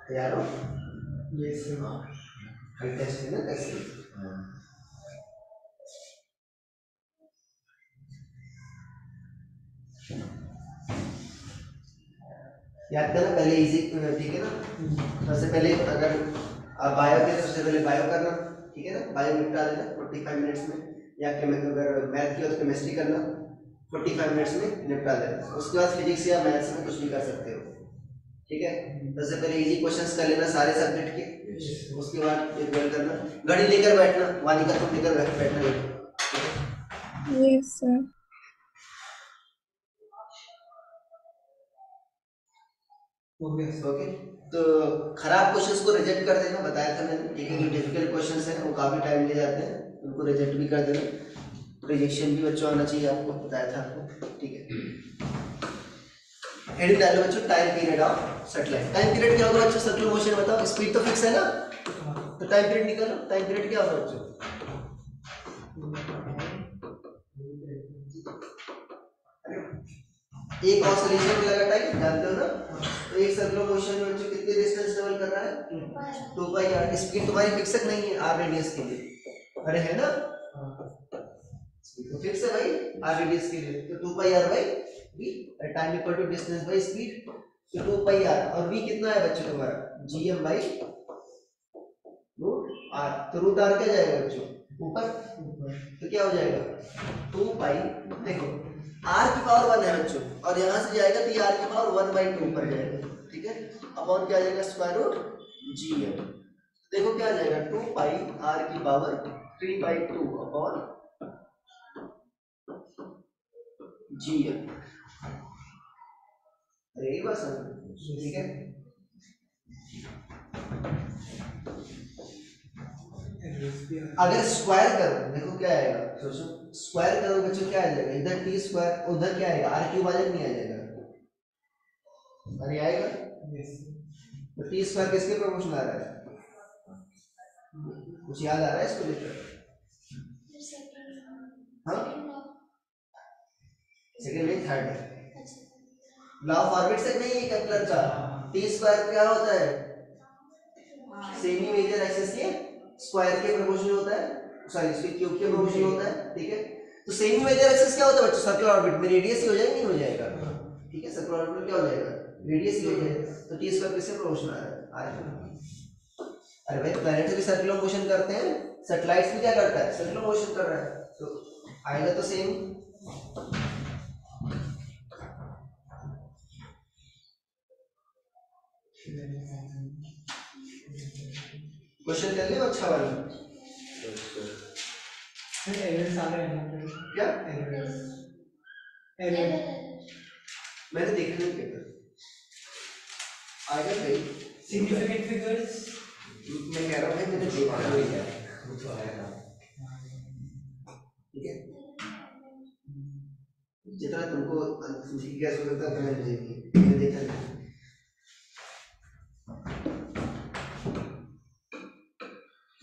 Speaker 1: तैयार हो?
Speaker 2: Yes, sir.
Speaker 1: कल टेस्ट है ना कैसे? याद करना पहले इजी, ठीक है ना? सबसे पहले अगर आप बायो के तो सबसे पहले बायो करना, ठीक है ना? बायो निपटा देना 45 मिनट्स में, या अगर मैथ की हो तो केमिस्ट्री करना 45 मिनट्स में निपटा देना। उसके बाद फिजिक्स या मैथ्स में कुछ भी कर सकते हो, ठीक है? सबसे पहले इजी क्वेश्चंस कर लेना सारे सब्जेक्ट के, उसके बाद रिवीजन करना। घड़ी लेकर बैठना, वानिका तुम लेकर बैठना।
Speaker 4: Yes, sir.
Speaker 1: ओके, तो खराब क्वेश्चंस को रिजेक्ट कर देना, बताया था मैंने, ठीक है? जो डिफिकल्ट क्वेश्चंस हैं वो काफी टाइम ले जाते हैं, उनको रिजेक्ट भी कर देना। रिजेक्शन भी बच्चों आना चाहिए, आपको बताया था आपको, ठीक है? हेडिंग डालो बच्चों, time period of satellite. Time period क्या होगा बच्चों? सर्कुलर मोशन बताओ, स्पीड तो फिक्स है ना, तो टाइम पीरियड निकालो। टाइम पीरियड क्या होगा बच्चों? एक ऑसिलेशन में लगा टाइम, जानते हो ना? तो एक सर्कुलर मोशन में बच्चों कितने डिस्टेंस ट्रेवल कर रहा है? 2 पाई आर। स्पीड तुम्हारी फिक्स नहीं है आर रेडियस के लिए, अरे है ना? तो फिक्स है भाई आर रेडियस के लिए, तो 2 pi r by v, time equal to distance by speed, तो 2 पाई आर। और v कितना है बच्चों तुम्हारा? gm by root R. तो रूट आर क्या जाएगा बच्चों? ऊपर, तो क्या हो जाएगा? 2 पाई, देखो r की पावर 1 है बच्चों, और यहाँ से जाएगा तो ये r की पावर 1/2 पर जाएगा, ठीक है? अपॉन क्या आ जाएगा? Square root gm। देखो क्या आ जाएगा? 2 पाई r की पावर 3/2 अपॉन gm। अरे ये बात समझ, ठीक है? अगर स्क्वायर करो, देखो क्या आएगा, सोचो स्क्वायर करो बच्चों, क्या आ जाएगा? इधर टी स्क्वायर, उधर क्या आएगा? आर क्यूब आ जाएगा, नहीं आ जाएगा? अरे आएगा।
Speaker 2: Yes.
Speaker 1: तो टी स्क्वायर किसके प्रोपोर्शनल आ रहा है? कुछ याद आ रहा है इसको लेकर?
Speaker 5: फिर सेकंड
Speaker 1: हाँ
Speaker 5: लॉ।
Speaker 1: सेकंड नहीं, थर्ड है।
Speaker 5: अच्छा।
Speaker 1: लॉ ऑफ ऑर्बिट से नहीं है केपलर का। टी स्क्वायर क्या होता है? सेमी मेजर एक्सिस के स्क्वायर के प्रोपोर्शनल होता है, सॉरी इसके क्यूब के प्रोपोर्शनल होता है, ठीक है। तो सेमी मेजर एक्सिस क्या होता है बच्चों? सर्कुलर ऑर्बिट में रेडियस ही हो जाएगा, नहीं हो जाएगा, ठीक है। सर्कुलर ऑर्बिट में क्या हो जाएगा? रेडियस ही हो जाएगा। तो टी स्क्वायर किससे प्रोपोर्शनल आ रहा है? अरे भाई प्लैनेट्स भी सर्कुलर मोशन करते हैं, सैटेलाइट्स भी क्या करता है? सर्कुलर मोशन कर रहा है, तो आएगा तो सेम। क्वेश्चन कर ले अच्छा वाला।
Speaker 2: फिर एरर्स आ रहे हैं फिर
Speaker 1: क्या
Speaker 2: एरर्स
Speaker 1: मैंने देखा नहीं पेपर आएगा भाई।
Speaker 2: सिग्निफिकेंट फिगर्स
Speaker 1: मैं कह रहा हूँ भाई मैंने देखा नहीं है,
Speaker 3: वो तो आएगा।
Speaker 1: ठीक है। जितना तुमको गैस हो सकता है मैंने देखा नहीं।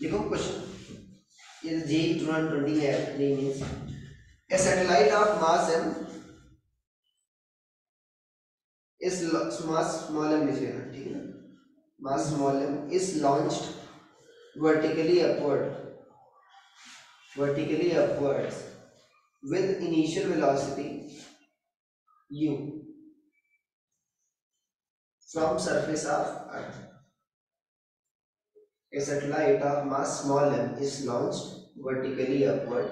Speaker 1: देखो क्वेश्चन, ये JEE 2020 है, JEE means a satellite of mass m is mass small m लिखिएगा, ठीक है ना। mass small m is launched vertically upwards with initial velocity u from surface of earth. A satellite of mass small m is launched vertically upward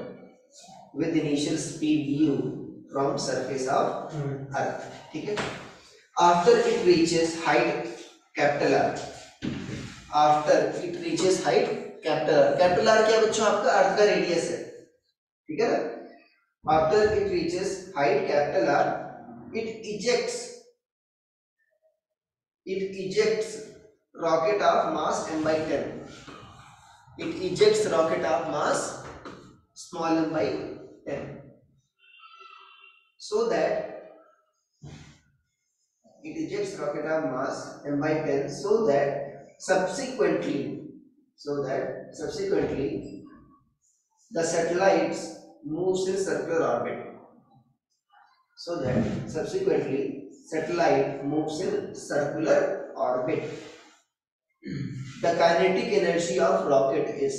Speaker 1: with initial speed u from surface of earth, ठीक है। After it reaches height capital R, capital R क्या बच्चों? आपका अर्थ का radius है, ठीक है ना। After it reaches height capital R, it ejects rocket of mass m/10. It ejects rocket of mass small m/10, so that it ejects rocket of mass m/10 so that subsequently the satellites moves in circular orbit. The kinetic energy of rocket is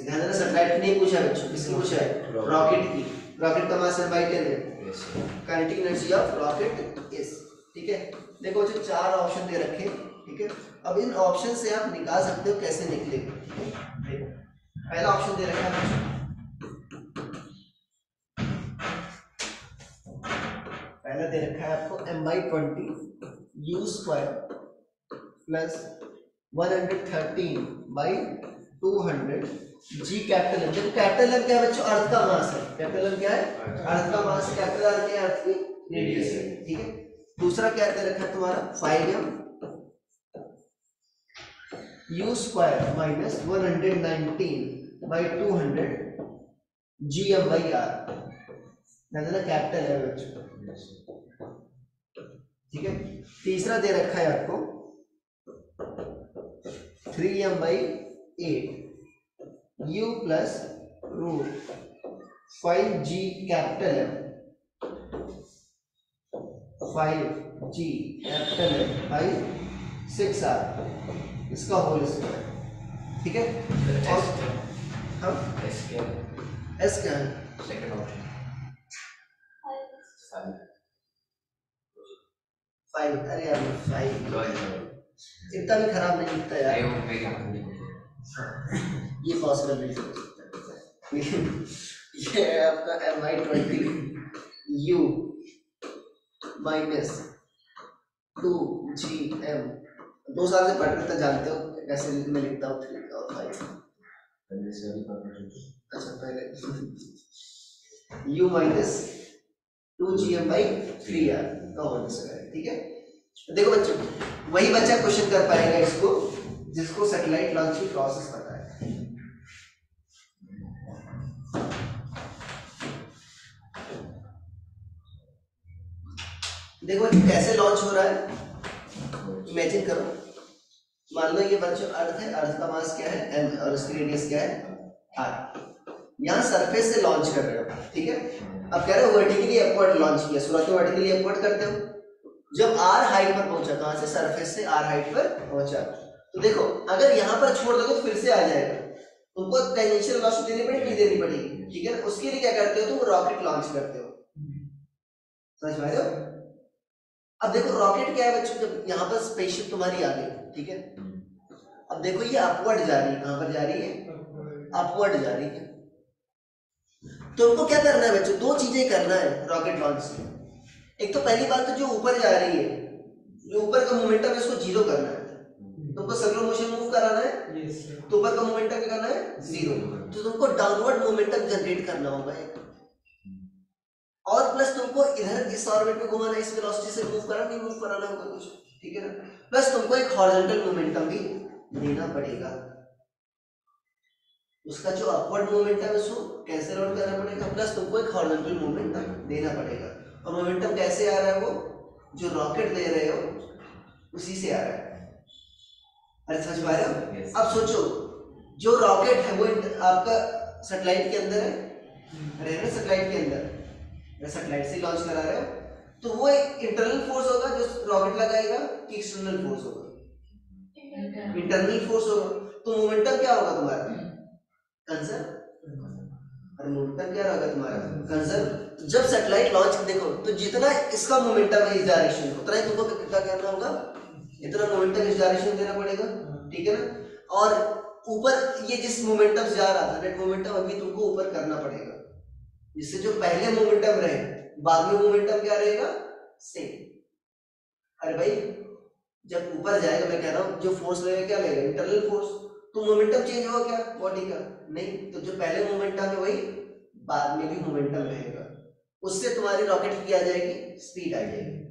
Speaker 1: ध्यान देना, satellite की नहीं पूछा बच्चों, किसकी पूछा है? Rocket की। रॉकेट का मास m/10 है। Kinetic energy of rocket is, ठीक है। देखो जो चार ऑप्शन दे रखे, ठीक है। अब इन ऑप्शन से आप निकाल सकते हो कैसे निकलेगा। पहला ऑप्शन दे रखा है, पहला दे रखा है आपको m/20 u square plus 113/200 g capital M. देखो कैपिटल एम क्या है बच्चों? अर्थ का मास है। कैपिटल एम क्या है? अर्थ का मास। कैपिटल आर क्या है? अर्थ की रेडियस है, ठीक है। दूसरा क्या दे रखा है तुम्हारा? 5m u square minus 119/200 gm/r। Capital है बच्चों, ठीक है। तीसरा दे रखा है आपको 3m/8 u plus root 5g capital M 5g capital M by 6r इसका होल स्क्वायर, ठीक है। और हम
Speaker 3: एस क्या है?
Speaker 1: s क्या है?
Speaker 3: Second option
Speaker 1: 5। अरे यार 5 इतना भी खराब नहीं दिखता यार, ये पॉसिबल नहीं हो सकता। ये है आपका mi20 u माइनस 2gm। 2 साल से पढ़ रहे जानते हो कैसे मैं लिखता हूँ 3 और 5। अच्छा पहले u माइनस 2gm/3r का होल स्क्वायर, ठीक है। देखो बच्चों वही बच्चा क्वेश्चन कर पाएगा इसको जिसको सैटेलाइट लॉन्च की प्रोसेस पता है। देखो ये कैसे लॉन्च हो रहा है, इमेजिन करो। मान लो ये बच्चों अर्थ है, अर्थ का मास क्या है m और उसकी रेडियस क्या है r। यहाँ सरफेस से लॉन्च कर रहे हो, ठीक है। अब कह रहे हो वर्टिकली अपवर्ड लॉन्च किया, शुरुआत में वर्टिकली अपवर्ड करते हो, जब r हाइट पर पहुंचा, कहां से, सरफेस से r हाइट पर पहुंचा, तो देखो अगर यहाँ पर छोड़ दोगे तो फिर से आ जाएगा, तुमको टेंजेंशियल वेलोसिटी देनी पड़ेगी, नहीं देनी पड़ेगी, ठीक है। उसके लिए क्या करते हो, तुम रॉकेट लॉन्च करते हो, समझ पा रहे हो। अब देखो रॉकेट क्या है बच्चों, जब यहाँ पर स्पेसशिप तुम्हारी आ गई, ठीक है। अब देखो ये अपवर्ड जा रही है, कहां पर जा रही है, अपवर्ड जा रही है। तुमको क्या करना है बच्चों, दो चीजें करना है रॉकेट लॉन्च से। एक तो पहली बात तो जो ऊपर जा रही है, जो ऊपर का मोमेंटम है उसको जीरो करना है, तुमको सर्कुलर मोशन मूव कराना है, तो ऊपर का मोमेंटम क्या करना है, जीरो। तो तुमको डाउनवर्ड मोमेंटम जनरेट करना होगा एक, और प्लस तुमको इधर इस ऑर्बिट में घुमाना, इस वेलोसिटी से मूव कराना, नहीं मूव कराना होगा कुछ, ठीक है ना। प्लस तुमको एक हॉरिजॉन्टल मोमेंटम भी देना पड़ेगा, उसका जो अपवर्ड मोमेंटम है उसको कैंसिल आउट करना पड़ेगा, प्लस तुमको एक हॉरिजॉन्टल मोमेंटम देना पड़ेगा। और मोमेंटम कैसे आ रहा है, वो जो रॉकेट ले रहे हो उसी से आ रहा है। अरे समझ पा रहे हो। अब सोचो जो रॉकेट है वो आपका सैटेलाइट के अंदर है, रह रहे सैटेलाइट के अंदर, सैटेलाइट से लॉन्च करा रहे हो, तो वो एक इंटरनल फोर्स होगा जो रॉकेट लगाएगा कि एक्सटर्नल फोर्स होगा, इंटरनल फोर्स होगा। तो मोमेंटम क्या होगा तुम्हारा, कंजर्व। और मोमेंटम क्या होगा तुम्हारा, कंजर्व। जब सैटेलाइट लॉन्च देखो तो जितना इसका मोमेंटम है इस डायरेक्शन में, उतना ही तुमको क्या करना होगा, इतना मोमेंटम इस डायरेक्शन में देना पड़ेगा, ठीक है ना। और ऊपर ये जिस मोमेंटम से जा रहा था, नेट मोमेंटम अभी तुमको ऊपर करना पड़ेगा, जिससे जो पहले मोमेंटम रहे बाद में मोमेंटम क्या रहेगा, सेम। अरे भाई जब ऊपर जाएगा, मैं कह रहा हूँ जो फोर्स लगेगा क्या लगेगा, इंटरनल फोर्स, तो मोमेंटम चेंज होगा क्या बॉडी का, नहीं। तो जो पहले मोमेंटम है वही बाद में भी मोमेंटम रहेगा, उससे तुम्हारी रॉकेट की आ जाएगी, स्पीड आ जाएगी,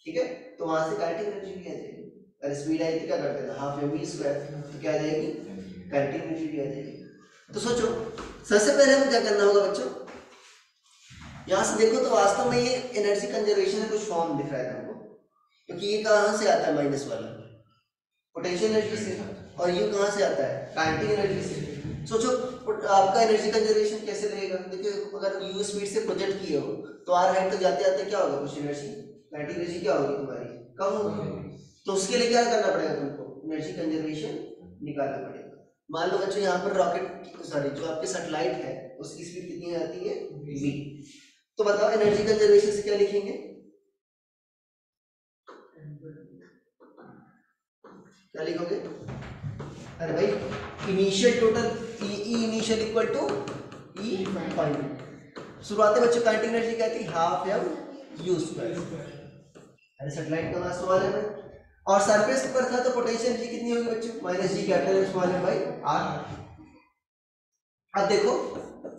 Speaker 1: ठीक है। तो वहां से काइनेटिक एनर्जी भी आ जाएगी। अगर स्पीड आई तो क्या करते हैं, हाफ एम वी स्क्वायर, तो क्या आ जाएगी, काइनेटिक एनर्जी भी आ जाएगी। तो सोचो सबसे पहले हमें क्या करना होगा बच्चों, यहां से देखो तो वास्तव में ये एनर्जी कंजर्वेशन का कुछ फॉर्म दिख रहा है तुमको, क्योंकि ये कहां से आता है, माइनस वाला पोटेंशियल एनर्जी से, और ये कहां से आता है, काइनेटिक एनर्जी से। सोचो आपका एनर्जी कंजर्वेशन कैसे रहेगा, देखिए अगर यू स्पीड से प्रोजेक्ट किए हो तो आर हाइट तक जाते जाते क्या होगा, कुछ एनर्जी, काइनेटिक एनर्जी क्या होगी तुम्हारी, कम होगी। तो उसके लिए क्या करना पड़ेगा तुमको, एनर्जी कंजर्वेशन निकालना पड़ेगा। मान लो बच्चों यहाँ पर रॉकेट, सॉरी जो आपके सैटेलाइट है उसकी स्पीड कितनी आती है, v। तो बताओ एनर्जी कंजर्वेशन से क्या लिखेंगे, क्या लिखोगे, अरे भाई initial total E initial equal to E final. शुरुआत में बच्चों काइनेटिक एनर्जी क्या थी, हाफ एम यू स्क्वायर। अरे सैटेलाइट का मास सवाल है, और सरफेस पर था तो पोटेंशियल एनर्जी कितनी होगी बच्चों, minus G capital M small M by R. अब देखो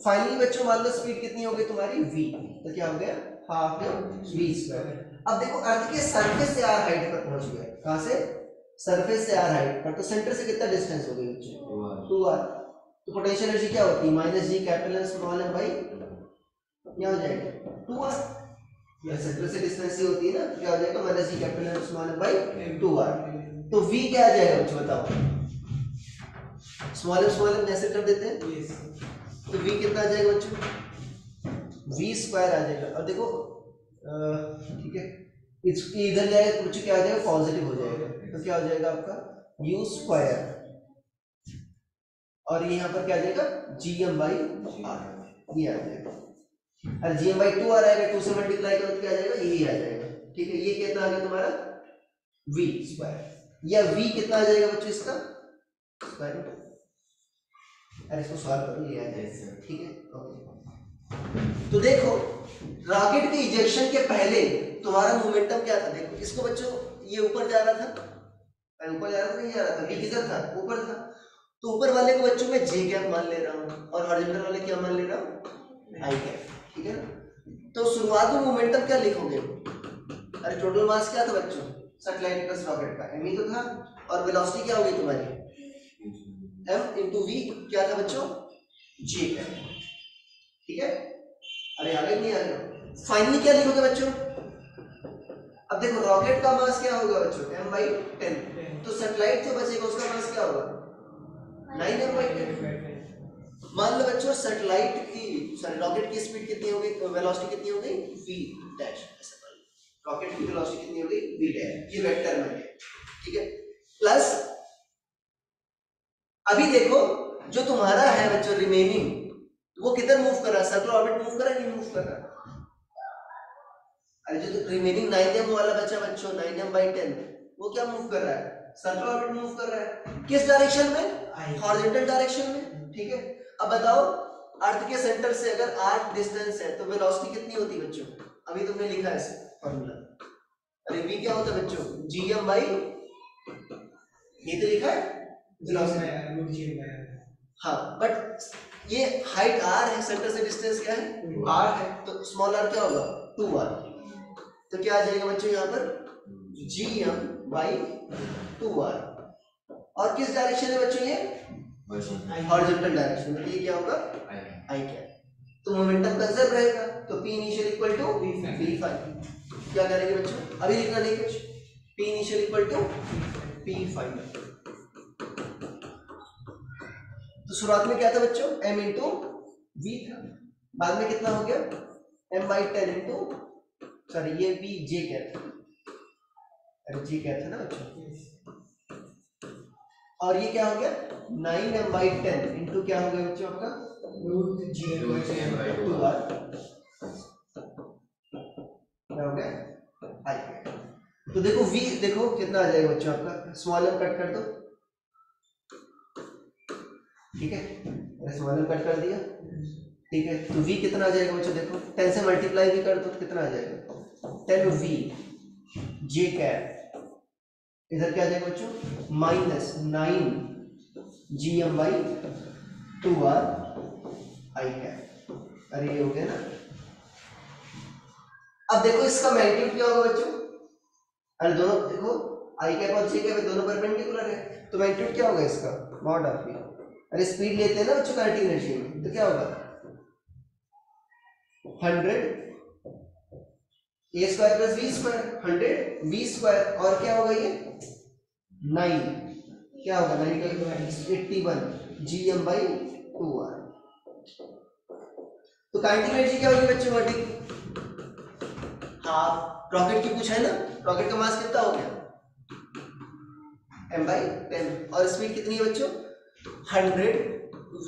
Speaker 1: फाइनली बच्चों मान लो स्पीड कितनी हो गई तुम्हारी, v, तो क्या हो गया, हाफ एम वी स्क्वायर। अब देखो अर्थ के सरफेस से आर हाइट पर पहुंच गया, कहां से, सरफेस से आर हाइट पर, तो सेंटर से कितना डिस्टेंस हो गई बच्चों, 2r। तो पोटेंशियल एनर्जी क्या होती है, minus G capital M small M by क्या हो जाएगा, 2r। ये सेंटर से डिस्टेंस ही होती है ना, क्या हो जाएगा, minus G capital M small M by 2r। तो v क्या आ जाएगा बच्चों बताओ, स्मॉल एम ऐसे कर देते हैं, तो v कितना आ जाएगा बच्चों, v स्क्वायर आ जाएगा। और देखो ठीक है, इधर जाएगा तो बच्चों क्या आ जाएगा, पॉजिटिव हो जाएगा, तो क्या हो जाएगा आपका u स्क्वायर, और ये यहाँ पर क्या आ जाएगा, gm बाई r, ये आ जाएगा। और gm बाई 2r आएगा, 2 से मल्टीप्लाई करो तो क्या आ जाएगा, यही आ जाएगा, ठीक है। ये कितना आ गया तुम्हारा v स्क्वायर, या v कितना आ जाएगा बच्चों इसका स्क्वायर, अरे इसको सॉल्व करो, ये आ जाएगा, ठीक है, ओके। तो देखो रॉकेट के इजेक्शन के पहले तुम्हारा मोमेंटम क्या था, देखो इसको बच्चों ये ऊपर जा रहा था, ऊपर जा रहा था, नहीं जा रहा था, ये किधर था, ऊपर था। तो ऊपर वाले को बच्चों मैं जे कैप मान ले रहा हूँ, और हॉरिजॉन्टल वाले क्या मान ले रहा हूँ, आई कैप, ठीक है ना। तो शुरुआत में मोमेंटम क्या लिखोगे, अरे टोटल मास क्या था बच्चों, सैटेलाइट प्लस रॉकेट का m ही तो था, और वेलोसिटी क्या होगी तुम्हारी, m इंटू वी, क्या था बच्चों, g कैप, ठीक है। अरे आ गए नहीं आ गए, फाइनली क्या लिखोगे बच्चों, अब देखो रॉकेट का मास क्या होगा बच्चों, m/10, तो सैटेलाइट जो बचेगा उसका मास क्या होगा, 9m/10। मान लो बच्चों सैटेलाइट की सॉरी रॉकेट की स्पीड कितनी हो गई, वेलोसिटी कितनी हो गई, v डैश, ऐसा मान लो रॉकेट की वेलोसिटी कितनी हो गई, v डैश, ये वेक्टर में है, ठीक है। प्लस अभी देखो जो तुम्हारा है बच्चों रिमेनिंग, वो किधर मूव कर रहा है, सर्कुलर ऑर्बिट मूव कर रहा है, नहीं मूव कर रहा है। अरे जो रिमेनिंग 9m वाला बच्चा बच्चों 9m/10 वो क्या मूव कर रहा है, सर्कुलर ऑर्बिट मूव कर रहा है, किस डायरेक्शन में, हॉरिजॉन्टल डायरेक्शन में, ठीक है। अब बताओ अर्थ के सेंटर से अगर r डिस्टेंस है तो वेलोसिटी कितनी होती है बच्चों, अभी तुमने लिखा है इसे फॉर्मूला, अरे v क्या होता है बच्चों, gm ये तो लिखा है वेलोसिटी, हाँ बट ये हाइट r है, सेंटर से डिस्टेंस क्या है r है, तो स्मॉल r क्या होगा 2r, तो क्या आ जाएगा बच्चों यहाँ पर gm/2r, और किस डायरेक्शन है बच्चों ये, हॉरिजॉन्टल डायरेक्शन में, ये क्या होगा i क्या, तो मोमेंटम कंजर्व रहेगा, तो p initial equal to p5, क्या करेंगे बच्चों, अभी लिखना नहीं कुछ, p initial equal to p5, तो शुरुआत में क्या था बच्चों m इंटू v था, बाद में कितना हो गया m/10 इंटू सॉरी ये v j क्या था, अरे j क्या था ना बच्चों, और ये क्या हो गया 9m/10 इंटू क्या हो गया बच्चों आपका √gm/2r, क्या हो गया i, तो देखो v देखो कितना आ जाएगा बच्चों आपका, स्मॉल m कट कर दो, ठीक है, स्मॉल m कट कर दिया, ठीक है, तो v कितना आ जाएगा बच्चों, देखो 10 से मल्टीप्लाई भी कर दो कितना आ जाएगा 10v j कैप, इधर क्या आ जाएगा बच्चों -9gm/2r i कैप, अरे ये हो गया ना। अब देखो इसका मैग्नीट्यूड क्या होगा बच्चों, अरे दोनों देखो i कैप और j कैप दोनों परपेंडिकुलर है, तो मैग्नीट्यूड क्या होगा इसका मॉड ऑफ v, अरे स्पीड लेते हैं ना बच्चों काइनेटिक एनर्जी में, तो क्या होगा 100 a square plus v square, 100 v square, और क्या होगा ये 9, क्या होगा 9 का 81 gm/2r, तो काइनेटिक एनर्जी क्या होगी बच्चों हमारी, हाफ, रॉकेट की पूछा है ना, रॉकेट का मास कितना हो गया m/10, और स्पीड कितनी है बच्चों 100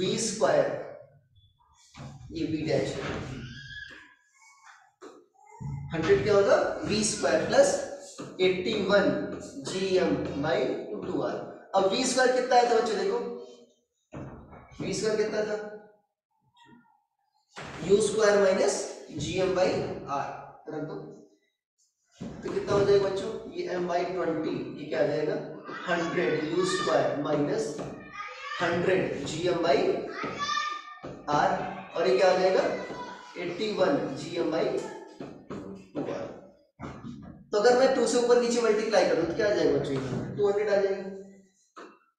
Speaker 1: v स्क्वायर, ये v डैश है, 100 क्या होगा v स्क्वायर प्लस 81 gm/2r, अब v स्क्वायर कितना है तो बच्चों देखो v स्क्वायर कितना था u स्क्वायर माइनस gm/r, तो कितना हो जाएगा बच्चों ये m/20, ये क्या आ जाएगा 100 u स्क्वायर माइनस 100 gm/r, और ये क्या आ जाएगा 81 gm/2r, तो अगर मैं 2 से ऊपर नीचे मल्टीप्लाई करूं तो क्या आ जाएगा बच्चों 200 आ जाएगा,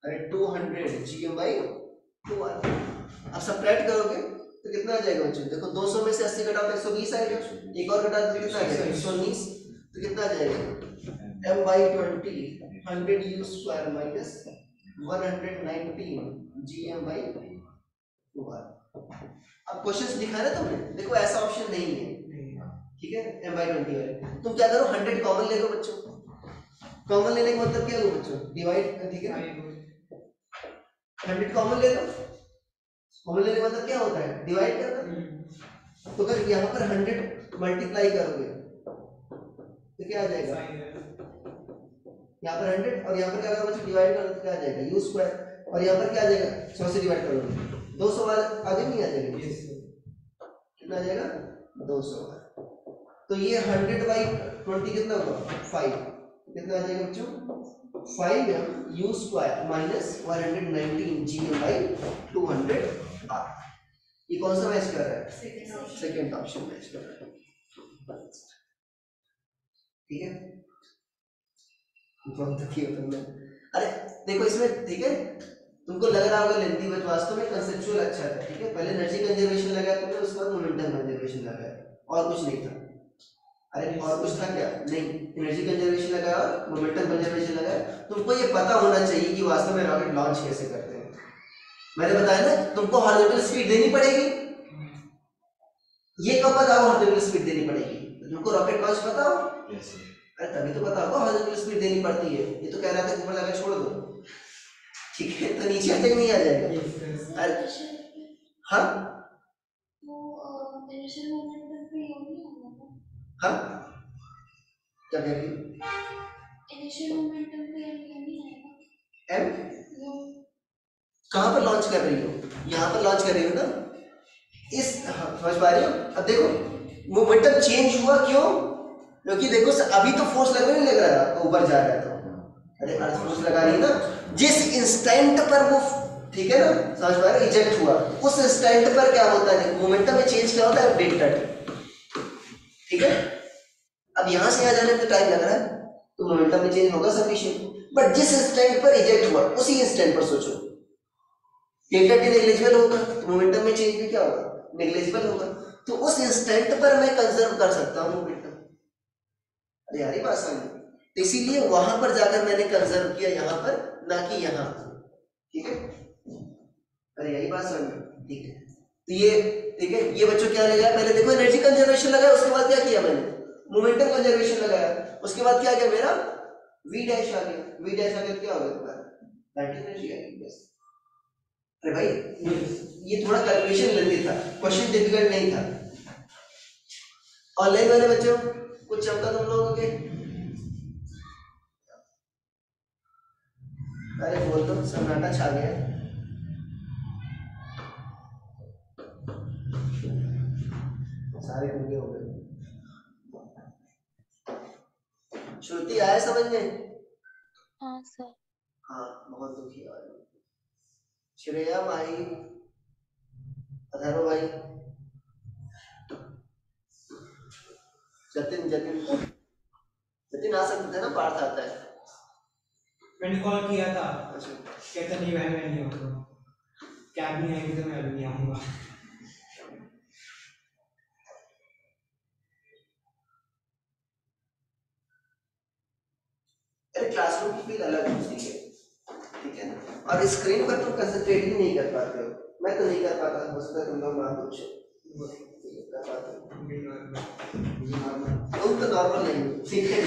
Speaker 1: अरे 200 gm/2r, अब सबट्रैक्ट करोगे तो कितना आ जाएगा बच्चों, देखो 200 में से 80 घटाओ तो 120 आएगा, एक और घटा दो कितना आ जाएगा 119, तो कितना आ जाएगा m/20 100 u square minus 119 gm/2r। अब क्वेश्चंस दिखा ना तुमने, देखो ऐसा ऑप्शन नहीं है, ठीक है m/20 वाले, तुम क्या करो 100 कॉमन ले लो बच्चों, कॉमन लेने का मतलब क्या होगा बच्चों डिवाइड, ठीक है 100 कॉमन ले लो, कॉमन लेने का मतलब क्या होता है डिवाइड करना, तो अगर यहाँ पर 100 मल्टीप्लाई करोगे तो क्या आ जाएगा यहाँ पर 100 और यहाँ पर क्या होगा बच्चों डिवाइड करो तो क्या आ जाएगा u स्क्वायर, और यहाँ पर क्या आ जाएगा 100 से डिवाइड करोगे 200 आगे नहीं आ जाएगा, कितना आ जाएगा 200, तो ये 100/20 कितना होगा 5, कितना आ जाएगा बच्चों 5m u square minus 119 gm/200r, ये कौन सा मैच कर रहा है सेकंड ऑप्शन मैच कर रहा है, ठीक है बहुत दुखी हो तुमने, अरे देखो इसमें ठीक है तुमको लग रहा होगा लेंथी, बट वास्तव में कंसेप्चुअल अच्छा था, ठीक है पहले एनर्जी कंजर्वेशन लगाया तुमने, उसके बाद मोमेंटम कंजर्वेशन लगाया, और कुछ नहीं था, अरे और कुछ था क्या? नहीं, एनर्जी कंजर्वेशन लगाया और मोमेंटम कंजर्वेशन लगाया। तुमको ये पता होना चाहिए कि वास्तव में रॉकेट लॉन्च कैसे करते हैं। मैंने बताया ना, तुमको हॉरिजॉन्टल स्पीड देनी पड़ेगी। ये कब पता हो हॉरिजॉन्टल स्पीड देनी पड़ेगी? तुमको रॉकेट लॉन्च पता हो? अरे तभी तो पता होगा हॉरिजॉन्टल स्पीड देनी पड़ती है। ये तो कह रहा था ऊपर लगा छोड़ दो, ठीक है, तो नीचे तक नहीं आ जाएगा। अरे हाँ
Speaker 5: वो इनिशियल मोमेंटम पे ये नहीं होगा ना?
Speaker 1: हाँ, क्या कह रही हो?
Speaker 5: इनिशियल मोमेंटम पे ये नहीं आएगा।
Speaker 1: एम
Speaker 5: वो
Speaker 1: कहाँ पर लॉन्च कर रही हो? यहाँ पर लॉन्च कर रही हो ना, इस, हाँ, समझ पा रही हो? अब देखो मोमेंटम चेंज हुआ, क्यों? क्योंकि देखो अभी तो फोर्स लग नहीं लग रहा है, ऊपर जा रहा है तो, अरे अर्थ फोर्स लगा रही है ना। जिस इंस्टेंट पर वो, ठीक है ना, समझ पा रहे हो, इजेक्ट हुआ, उस इंस्टेंट पर क्या होता है, मोमेंटम में चेंज क्या होता है, डेल्टा टी, ठीक है। अब यहाँ से यहाँ जाने में तो टाइम लग रहा है, तो मोमेंटम में चेंज होगा सफिशिएंट, बट जिस इंस्टेंट पर इजेक्ट हुआ उसी इंस्टेंट पर सोचो, डेल्टा टी नेग्लिजिबल होगा, तो मोमेंटम में चेंज भी क्या होगा, नेग्लिजिबल होगा। तो उस इंस्टेंट पर मैं कंजर्व कर सकता हूँ मोमेंटम। अरे यार ये बात समझ, तो इसीलिए वहां पर जाकर मैंने कंजर्व किया, यहाँ पर ना कि यहाँ, ठीक है। अरे यही बात समझ, ठीक है। तो ये, ठीक है, ये बच्चों क्या लगाया, पहले देखो एनर्जी कंजर्वेशन लगाया, उसके बाद क्या किया मैंने, मोमेंटम कंजर्वेशन लगाया, उसके बाद क्या किया, मेरा वी डैश आ गया, वी डैश आ गया, क्या हो गया तुम्हारा, लाइटिंग एनर्जी आ गई बस। अरे भाई ये थोड़ा कैलकुलेशन लेंदी था, क्वेश्चन डिफिकल्ट नहीं था। ऑनलाइन वाले बच्चों कुछ चमका तुम लोगों के, अरे बोल दो, सन्नाटा छा गया। सारे गूंगे हो गए। श्रुति आया समझ में?
Speaker 4: हाँ सर।
Speaker 1: हाँ, बहुत दुखी है। श्रेया, माही, अधर्व भाई, जतिन जतिन जतिन आ सकते थे ना, पार्थ आता है।
Speaker 2: मैंने कॉल किया था,
Speaker 1: अच्छा,
Speaker 2: कहता नहीं भाई मैं नहीं आऊँगा, कैब नहीं आएगी तो मैं अभी नहीं आऊँगा।
Speaker 1: अरे क्लासरूम की फील अलग होती है, ठीक है ना, और स्क्रीन पर तुम कंसंट्रेट ही नहीं कर पाते हो। मैं तो नहीं कर पाता, हो सकता है तुम लोग ना कुछ कर पाते हो। तुम तो नॉर्मल नहीं हो, ठीक है।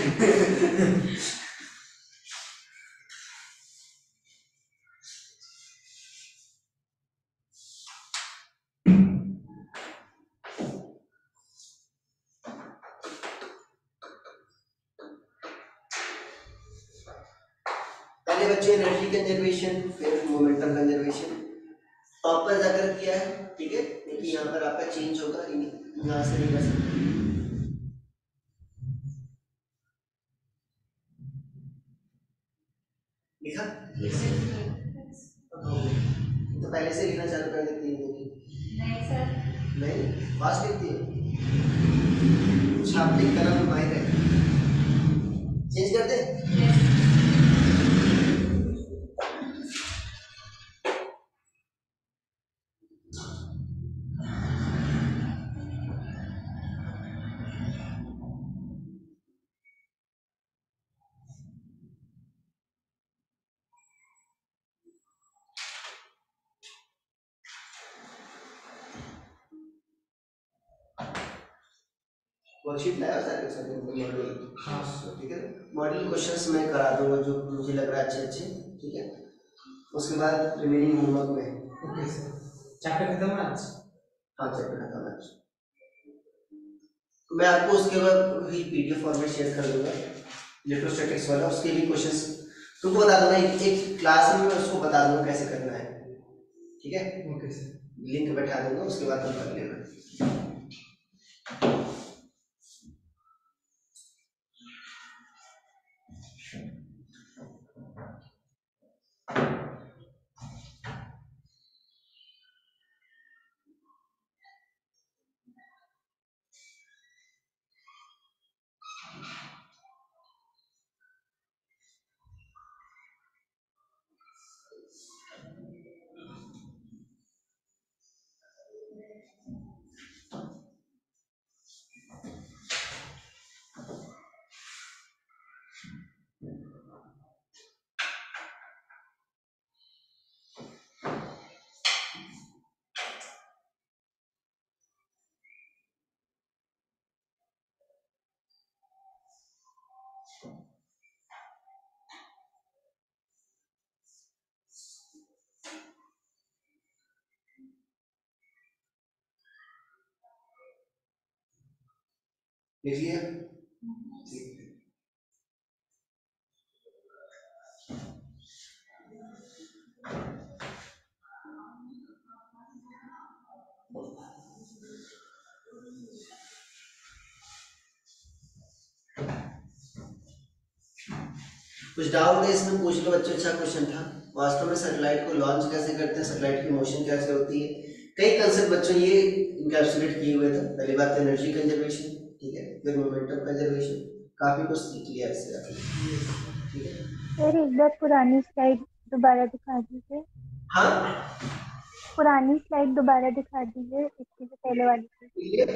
Speaker 1: पहले बच्चे एनर्जी कंजर्वेशन, फिर मोमेंटम कंजर्वेशन टॉप पर जाकर किया है, ठीक है, क्योंकि यहाँ पर आपका चेंज होगा, यहाँ से नहीं कर सकते। लिखा तो पहले से लिखना चालू कर देती है,
Speaker 5: नहीं सर,
Speaker 1: नहीं फास्ट लिखती है, छापने कलम में माहिर है, चेंज कर दे। वर्कशीट लाया सारे सारे मॉडल,
Speaker 2: हाँ
Speaker 1: ठीक है, मॉडल क्वेश्चंस मैं करा दूंगा जो मुझे लग रहा है अच्छे अच्छे, ठीक है। उसके बाद रिमेनिंग होमवर्क में,
Speaker 2: ओके सर। चैप्टर खत्म है आज?
Speaker 1: हाँ चैप्टर खत्म है आज। मैं आपको उसके बाद भी पीडीएफ फॉर्मेट शेयर कर दूंगा, इलेक्ट्रोस्टैटिक्स वाला, उसके भी क्वेश्चंस तुमको बता दूंगा, एक क्लास में उसको बता दूंगा कैसे करना है, ठीक है।
Speaker 2: Okay sir.
Speaker 1: लिंक बैठा दूंगा, उसके बाद तुम कर लेना। लिख लिया? ठीक है। कुछ डाउट है इसमें पूछ लो बच्चों, अच्छा क्वेश्चन था। वास्तव में सैटेलाइट को लॉन्च कैसे करते हैं, सैटेलाइट की मोशन कैसे होती है, कई कंसेप्ट बच्चों ये इनकैप्सुलेट किए हुए थे। पहली बात एनर्जी कंजर्वेशन, ठीक है, फिर मोमेंटम कंजर्वेशन, काफी कुछ सीख लिया इससे, ठीक है।
Speaker 4: सर एक बार पुरानी स्लाइड दोबारा दिखा दीजिए।
Speaker 1: हाँ
Speaker 4: पुरानी स्लाइड दोबारा दिखा दीजिए, इसके जो पहले वाली थी।
Speaker 1: ठीक है।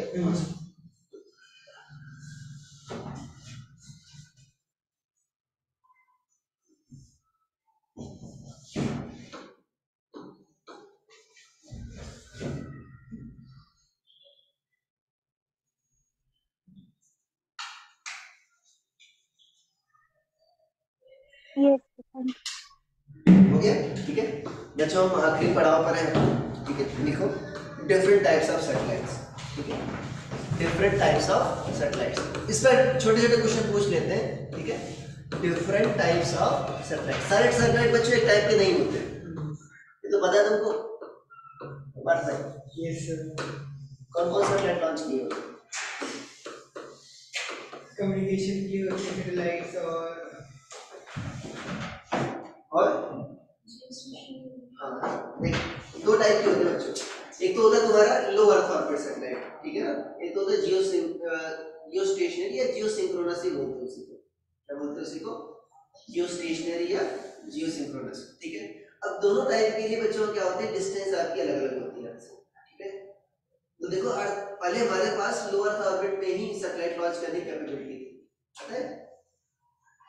Speaker 4: ये
Speaker 1: हो गया, ठीक है। बच्चों हम आखिरी पड़ाव पर हैं, ठीक है। लिखो डिफरेंट टाइप्स ऑफ सैटेलाइट्स, ठीक है, डिफरेंट टाइप्स ऑफ सैटेलाइट्स। इस पर छोटे छोटे क्वेश्चन पूछ लेते हैं, ठीक है। Different types of satellite. सारे सैटेलाइट बच्चों एक टाइप के नहीं होते, ये तो पता है तुमको? बात है
Speaker 2: यस सर।
Speaker 1: कौन कौन सा सैटेलाइट लॉन्च किए होते हैं?
Speaker 2: कम्युनिकेशन की होती है सैटेलाइट्स
Speaker 1: और हाँ, देख दो टाइप के होते हैं बच्चों। एक तो होता है तुम्हारा लो अर्थ ऑर्बिट सैटेलाइट, ठीक है ना। एक तो होता है जियो स्टेशनरी या जियो सिंक्रोनस ही बोलते हैं उसी को। क्या बोलते हैं उसी को? जियो स्टेशनरी या जियो सिंक्रोनस, ठीक है। अब दोनों टाइप के लिए बच्चों क्या होते हैं, डिस्टेंस आपकी अलग अलग होती है, ठीक है। तो देखो पहले हमारे पास लो अर्थ ऑर्बिट में ही सैटेलाइट लॉन्च करने की कैपेबिलिटी थी, पता है।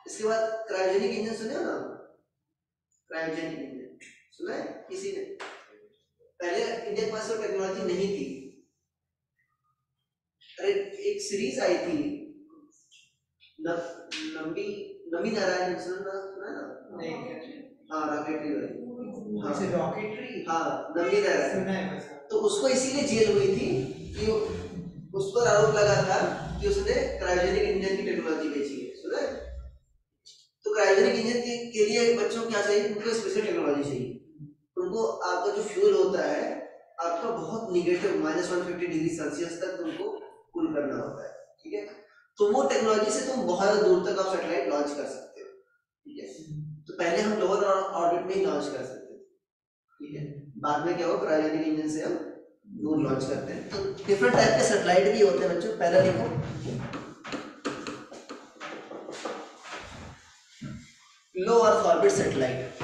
Speaker 1: इसके बाद क्रायोजेनिक इंजन सुने हो ना? क्रायोजेनिक इंजन सुना है किसी ने? पहले इंडिया के पास वो टेक्नोलॉजी नहीं थी। अरे एक सीरीज आई थी नमी नारायण, सुना ना?
Speaker 2: नहीं
Speaker 1: हाँ रॉकेटरी वाली, हाँ
Speaker 2: जैसे रॉकेटरी,
Speaker 1: हाँ नमी नारायण।
Speaker 2: सुना है बस।
Speaker 1: तो उसको इसीलिए जेल हुई थी कि उस पर आरोप लगा था कि उसने क्रायोजेनिक इंजन की टेक्नोलॉजी बेची है, सुना है? तो क्रायोजेनिक इंजन के लिए बच्चों क्या चाहिए, उनको स्पेशल टेक्नोलॉजी चाहिए। उनको आपका जो फ्यूल होता है आपका बहुत निगेटिव -150 डिग्री सेल्सियस तक तुमको कूल करना होता है, ठीक है। तो वो टेक्नोलॉजी से तुम बहुत दूर तक आप सैटेलाइट लॉन्च कर सकते हो, ठीक है। तो पहले हम लोअर ऑर्बिट में ही लॉन्च कर सकते थे, ठीक है। बाद में क्या हो, क्रायोजेनिक इंजन से हम दूर लॉन्च करते हैं। तो डिफरेंट टाइप के सैटेलाइट भी होते हैं बच्चों। पहला देखो लो अर्थ ऑर्बिट सैटेलाइट,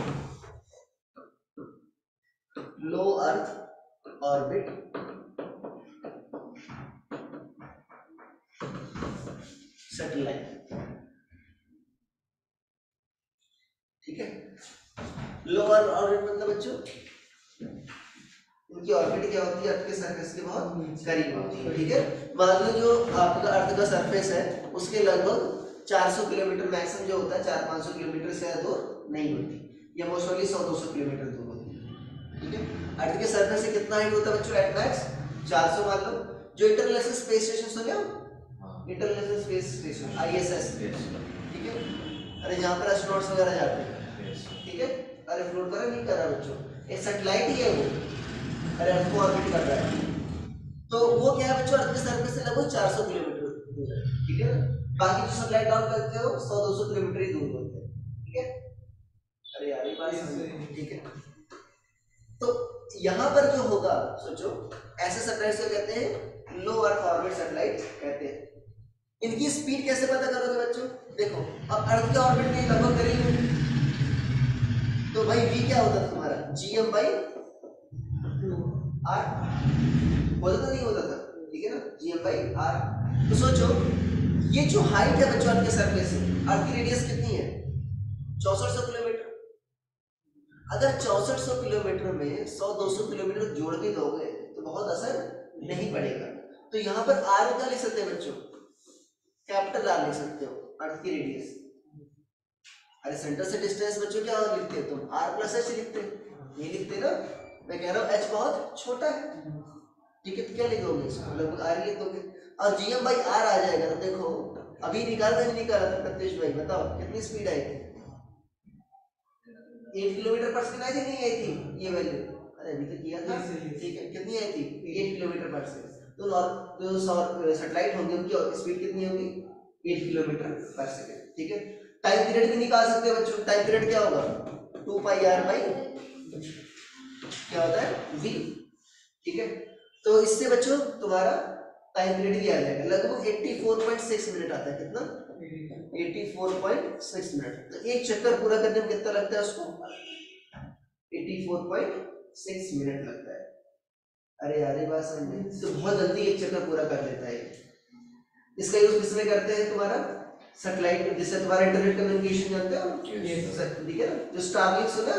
Speaker 1: लो अर्थ ऑर्बिट सैटेलाइट, ठीक है। लो अर्थ ऑर्बिट मतलब बच्चों उनकी ऑर्बिट क्या होती है, अर्थ के सरफेस के बहुत करीब होती है, ठीक है। मान लो जो आपका अर्थ का सरफेस है उसके लगभग 400 किलोमीटर मैक्सिमम जो होता है, 400-500 किलोमीटर से दूर नहीं होती, या मोस्ट ओनली 100-200 किलोमीटर दूर होती है, ठीक है। अर्थ के सरफेस से कितना हाइट होता है बच्चों एट मैक्स? 400 मान लो। जो इंटरनेशनल स्पेस स्टेशन सुने हो? इंटरनेशनल स्पेस स्टेशन ISS, ठीक है। अरे जहाँ पर एस्ट्रोनॉट्स वगैरह जाते हैं, ठीक है। अरे फ्लोट कर नहीं कर रहा बच्चों, एक सैटेलाइट ही है वो, अरे अर्थ को ऑर्बिट कर रहा है। तो वो क्या है बच्चों, अर्थ के सरफेस से लगभग 400 किलोमीटर दूर है, ठीक है। बाकी जो सैटेलाइट लॉन्च करते हो 100-200 किलोमीटर ही दूर होते हैं, ठीक है। अरे यार ये बात समझ, ठीक है। तो यहाँ पर जो होगा सोचो, ऐसे सैटेलाइट को कहते हैं लो अर्थ ऑर्बिट सैटेलाइट कहते हैं। इनकी स्पीड कैसे पता करोगे बच्चों? देखो अब अर्थ के ऑर्बिट में लगभग करीब है, तो भाई v क्या होता है तुम्हारा, gm/r होता था नहीं होता था, ठीक है ना, gm/r। तो सोचो ये जो हाइट है बच्चों अर्थ के सरफेस से, अर्थ की रेडियस कितनी है? 6400 किलोमीटर। अगर 6400 किलोमीटर में 100-200 किलोमीटर जोड़ भी दोगे तो बहुत असर नहीं पड़ेगा। तो यहाँ पर r क्या लिख सकते हैं बच्चों, कैपिटल R लिख सकते हो, अर्थ की रेडियस। अरे सेंटर से डिस्टेंस बच्चों क्या लिखते हो तुम, r + h लिखते हो, ये लिखते ना। मैं कह रहा हूँ h बहुत छोटा है, ठीक है, तो क्या लिखोगे इसको, लगभग आर लिखोगे और जीएम बाई आर आ जाएगा। तो देखो अभी निकाला नहीं निकाला था प्रत्युष भाई, बताओ कितनी स्पीड आई थी? 8 किलोमीटर पर सेकंड आई थी, नहीं आई थी ये वैल्यू? अरे अभी तो किया था, ठीक है, कितनी आई थी? 8 किलोमीटर पर सेकंड। तो सैटेलाइट होंगे उनकी स्पीड कितनी होगी? 8 किलोमीटर पर सेकंड। ठीक है, टाइम पीरियड भी निकाल सकते हैं बच्चों। टाइम पीरियड क्या होगा? 2 पाई आर बाई क्या होता है? v। ठीक है, तो इससे बच्चों तुम्हारा टाइम पीरियड भी आ जाएगा, लगभग 84.6 मिनट आता है। कितना? 84.6 मिनट। तो एक चक्कर पूरा करने में कितना लगता है उसको? 84.6 मिनट लगता है। अरे यार ये बात समझ, तो बहुत जल्दी एक चक्कर पूरा कर लेता है। इसका यूज किसमें करते हैं? तुम्हारा सैटेलाइट, जिससे तुम्हारा इंटरनेट कम्युनिकेशन जानते हो, ठीक है ना, जो स्टारलिंक सुना,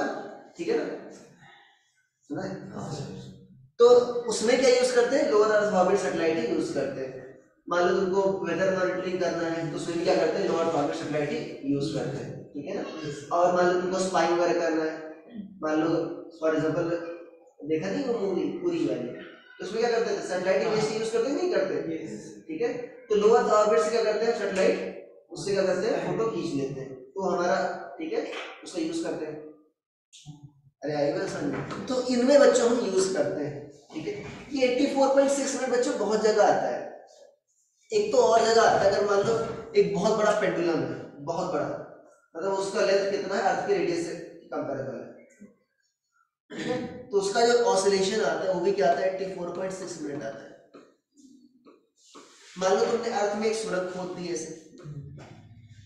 Speaker 1: ठीक है ना, सुना है? तो उसमें क्या यूज करते हैं? लोअर अर्थ ऑर्बिट सैटेलाइट ही यूज करते हैं। मान लो तुमको वेदर मॉनिटरिंग करना है तो उसमें क्या करते हैं? लोअर अर्थ ऑर्बिट सैटेलाइट ही यूज करते हैं, ठीक है ना। और मान लो तुमको स्पाइंग वगैरह करना है, मान लो फॉर एग्जांपल देखा नहीं वो मूवी पूरी वाली, तो उसमें क्या करते थे? सैटेलाइट इमेज यूज करते नहीं करते? ठीक है, तो लोअर अर्थ ऑर्बिट से क्या करते हैं? सैटेलाइट उससे क्या करते हैं? फोटो खींच लेते हैं, तो हमारा, ठीक है, उसका यूज करते हैं। अरे आएगा समझ। तो इनमें बच्चों हम यूज करते हैं, ठीक है। ये 84.6 मिनट बच्चों बहुत जगह आता है। एक तो और जगह आता है, अगर मान लो एक बहुत बड़ा पेंडुलम है, बहुत बड़ा, मतलब उसका लेंथ कितना है? अर्थ के रेडियस से कंपेरेबल है, ठीक है, तो उसका जो ऑसिलेशन आता है वो भी क्या आता है? 84.6 मिनट आता है। मान लो तुमने अर्थ में एक सुरंग खोद दी ऐसे,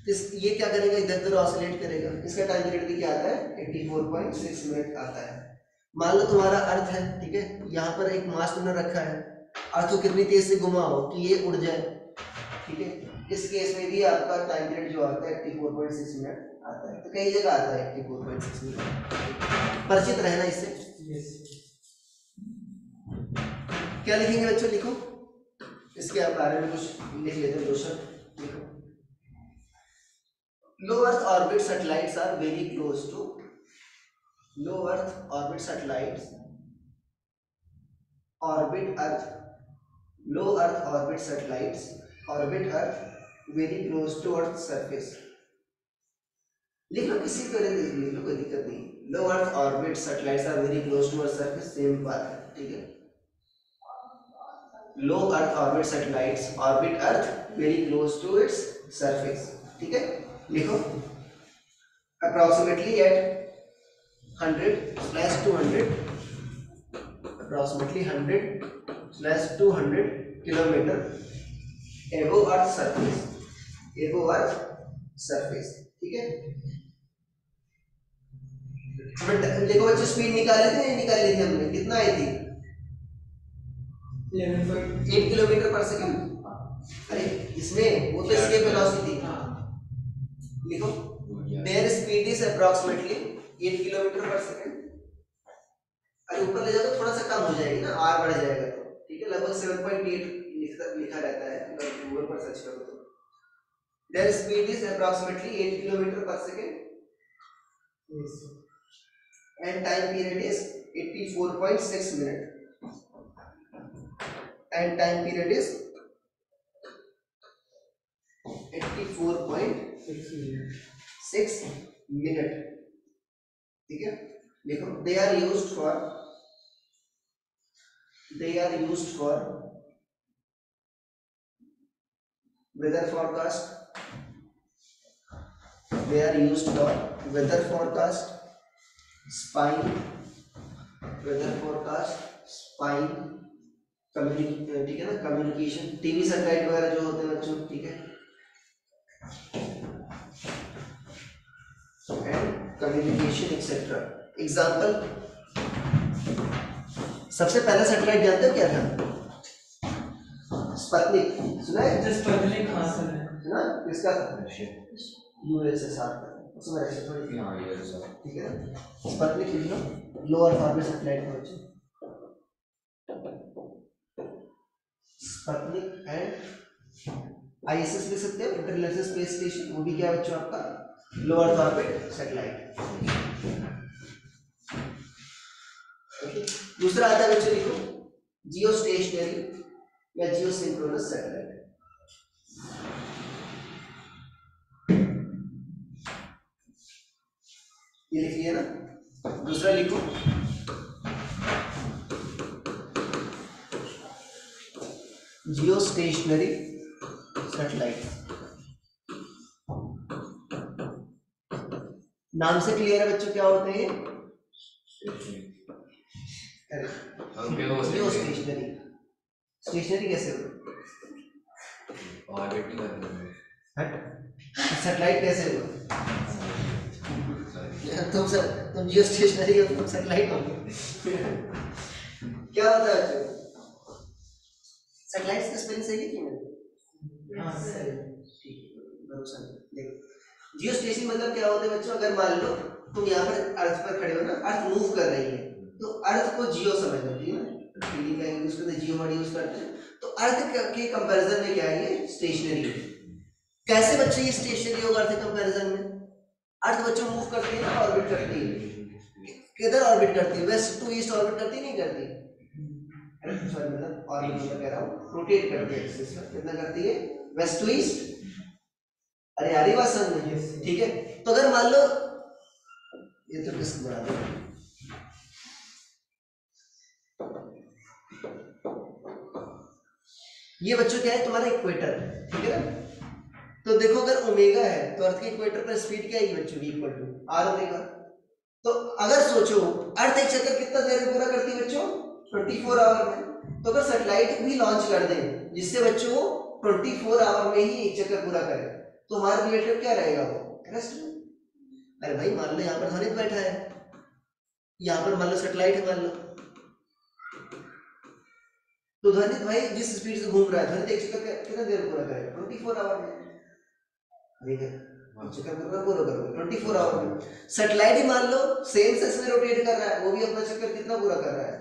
Speaker 1: ये क्या करेगा? इधर उधर ऑसिलेट करेगा, इसका टाइम पीरियड भी क्या आता है? 84.6 मिनट आता है। मान लो तुम्हारा अर्थ है, ठीक है, यहाँ पर एक मास तुमने रखा है, अर्थ को कितनी तेज से घुमाओ कि ये उड़ जाए, ठीक है, इस केस में भी आपका टाइम पीरियड जो आता है 84.6 मिनट आता है। तो कई जगह आता है 84.6 मिनट, परिचित रहना इससे। क्या लिखेंगे बच्चों? लिखो इसके बारे में कुछ लिख लेते हैं, दो शब्द लिखो। Low Earth orbit satellites are very close to low Earth orbit satellites orbit Earth. Low Earth orbit satellites orbit Earth very close to Earth's surface. लिख लो, किसी तरह लिख लो, कोई दिक्कत नहीं। Low Earth orbit satellites are very close to Earth's surface, same बात है, ठीक है। Low Earth orbit satellites orbit Earth very close to its surface, ठीक है। लिखो approximately at 100/200 approximately 100/200 kilometre above Earth surface, ठीक है। हमें देखो बच्चों स्पीड निकाली थी नहीं निकाली थी हमने? कितना आई थी? 8 किलोमीटर पर सेकंड। अरे इसमें वो तो एस्केप वेलोसिटी थी। लिखो their speed is approximately 8 kilometre पर सेकंड। अरे ऊपर ले जाओ तो थोड़ा सा कम हो जाएगी ना, r बढ़ जाएगा तो, ठीक है, लगभग 7.8 लिखा रहता है, अगर गूगल पर सर्च करो तो। their speed is approximately 8 kilometre पर second and time period is 84.6 minute and time period is 84.6 minute, ठीक है। देखो they are used for weather forecast, they are used for weather forecast, spying, ठीक है ना, कम्युनिकेशन, टीवी सैटेलाइट वगैरह जो होते हैं बच्चों, ठीक है, एंड कम्युनिकेशन एक्सेट्रा। एग्जाम्पल, सबसे पहला सैटेलाइट जानते हो क्या था? स्पुतनिक, सुना है?
Speaker 2: स्पुतनिक, हाँ सर है
Speaker 1: ना, किसका था? यूएसएसआर का, उसमें रशिया थोड़ी,
Speaker 3: हाँ यूएसएसआर,
Speaker 1: ठीक है। स्पुतनिक लिख लो, लो अर्थ ऑर्बिट सैटेलाइट का बच्चों, स्पुतनिक एंड आईएसएस लिख सकते हो, इंटरनेशनल स्पेस स्टेशन, वो भी क्या बच्चों आपका लो अर्थ ऑर्बिट सैटेलाइट। ओके, दूसरा आता है बच्चों, लिखो जियो स्टेशनरी या जियो सिंक्रोनस सैटेलाइट। ये लिख लिया ना। दूसरा लिखो, जियो स्टेशनरी सैटेलाइट। नाम से क्लियर है बच्चों क्या होते हैं? जियो स्टेशनरी। स्टेशनरी कैसे हो?
Speaker 3: ऑर्बिटिंग करते हैं।
Speaker 1: सैटेलाइट कैसे हो? तुम जियो स्टेशनरी हो, तुम सैटेलाइट हो। क्या होता है बच्चों? सैटेलाइट्स की स्पेलिंग सही है कि नहीं?
Speaker 2: हाँ सही।
Speaker 1: ठीक है, भरोसा नहीं। देखो, जियो स्टेशन मतलब क्या होता है बच्चों? अगर मान लो तुम यहाँ पर अर्थ पर खड़े हो ना, अर्थ मूव कर रही है, तो अर्थ को जियो समझ लेती है ना, हिंदी का यूज करते हैं, जियो वर्ड यूज करते हैं। तो अर्थ के कंपैरिजन में क्या है? ये स्टेशनरी है। कैसे बच्चे ये स्टेशनरी होगा अर्थ के कंपैरिजन में? अर्थ बच्चों मूव करती है ना, ऑर्बिट करती है। किधर ऑर्बिट करती है? वेस्ट टू ईस्ट ऑर्बिट करती नहीं करती? सॉरी, मतलब ऑर्बिट मतलब कह रहा हूँ, रोटेट करती है एक्सिस पर। कितना करती है? West to east. अरे यार ये बात समझ में? ठीक है, तो अगर मान लो ये तो किस बराबर है, ये बच्चों क्या है? तुम्हारा इक्वेटर, ठीक है ना। तो देखो अगर ओमेगा है तो अर्थ के इक्वेटर पर स्पीड क्या है बच्चों की? Equal to R omega. तो अगर सोचो अर्थ एक चक्कर कितना देर में पूरा करती है बच्चों? 24 आवर में। तो अगर सैटेलाइट भी लॉन्च कर दें जिससे बच्चों 24 आवर में ही एक चक्कर पूरा करे, तो हमारा रिलेटिव क्या रहेगा? वो रेस्ट में। अरे भाई मान लो यहाँ पर ध्वनित बैठा है, यहाँ पर मान लो सैटेलाइट है, मान लो, तो ध्वनित भाई जिस स्पीड से घूम रहा है, ध्वनित एक चक्कर कितना देर में पूरा करेगा? 24 आवर में। ठीक है, चक्कर पूरा करोगे 24 आवर में। सैटेलाइट ही मान लो सेम सेंस में रोटेट कर रहा है, वो भी अपना चक्कर कितना पूरा कर रहा है?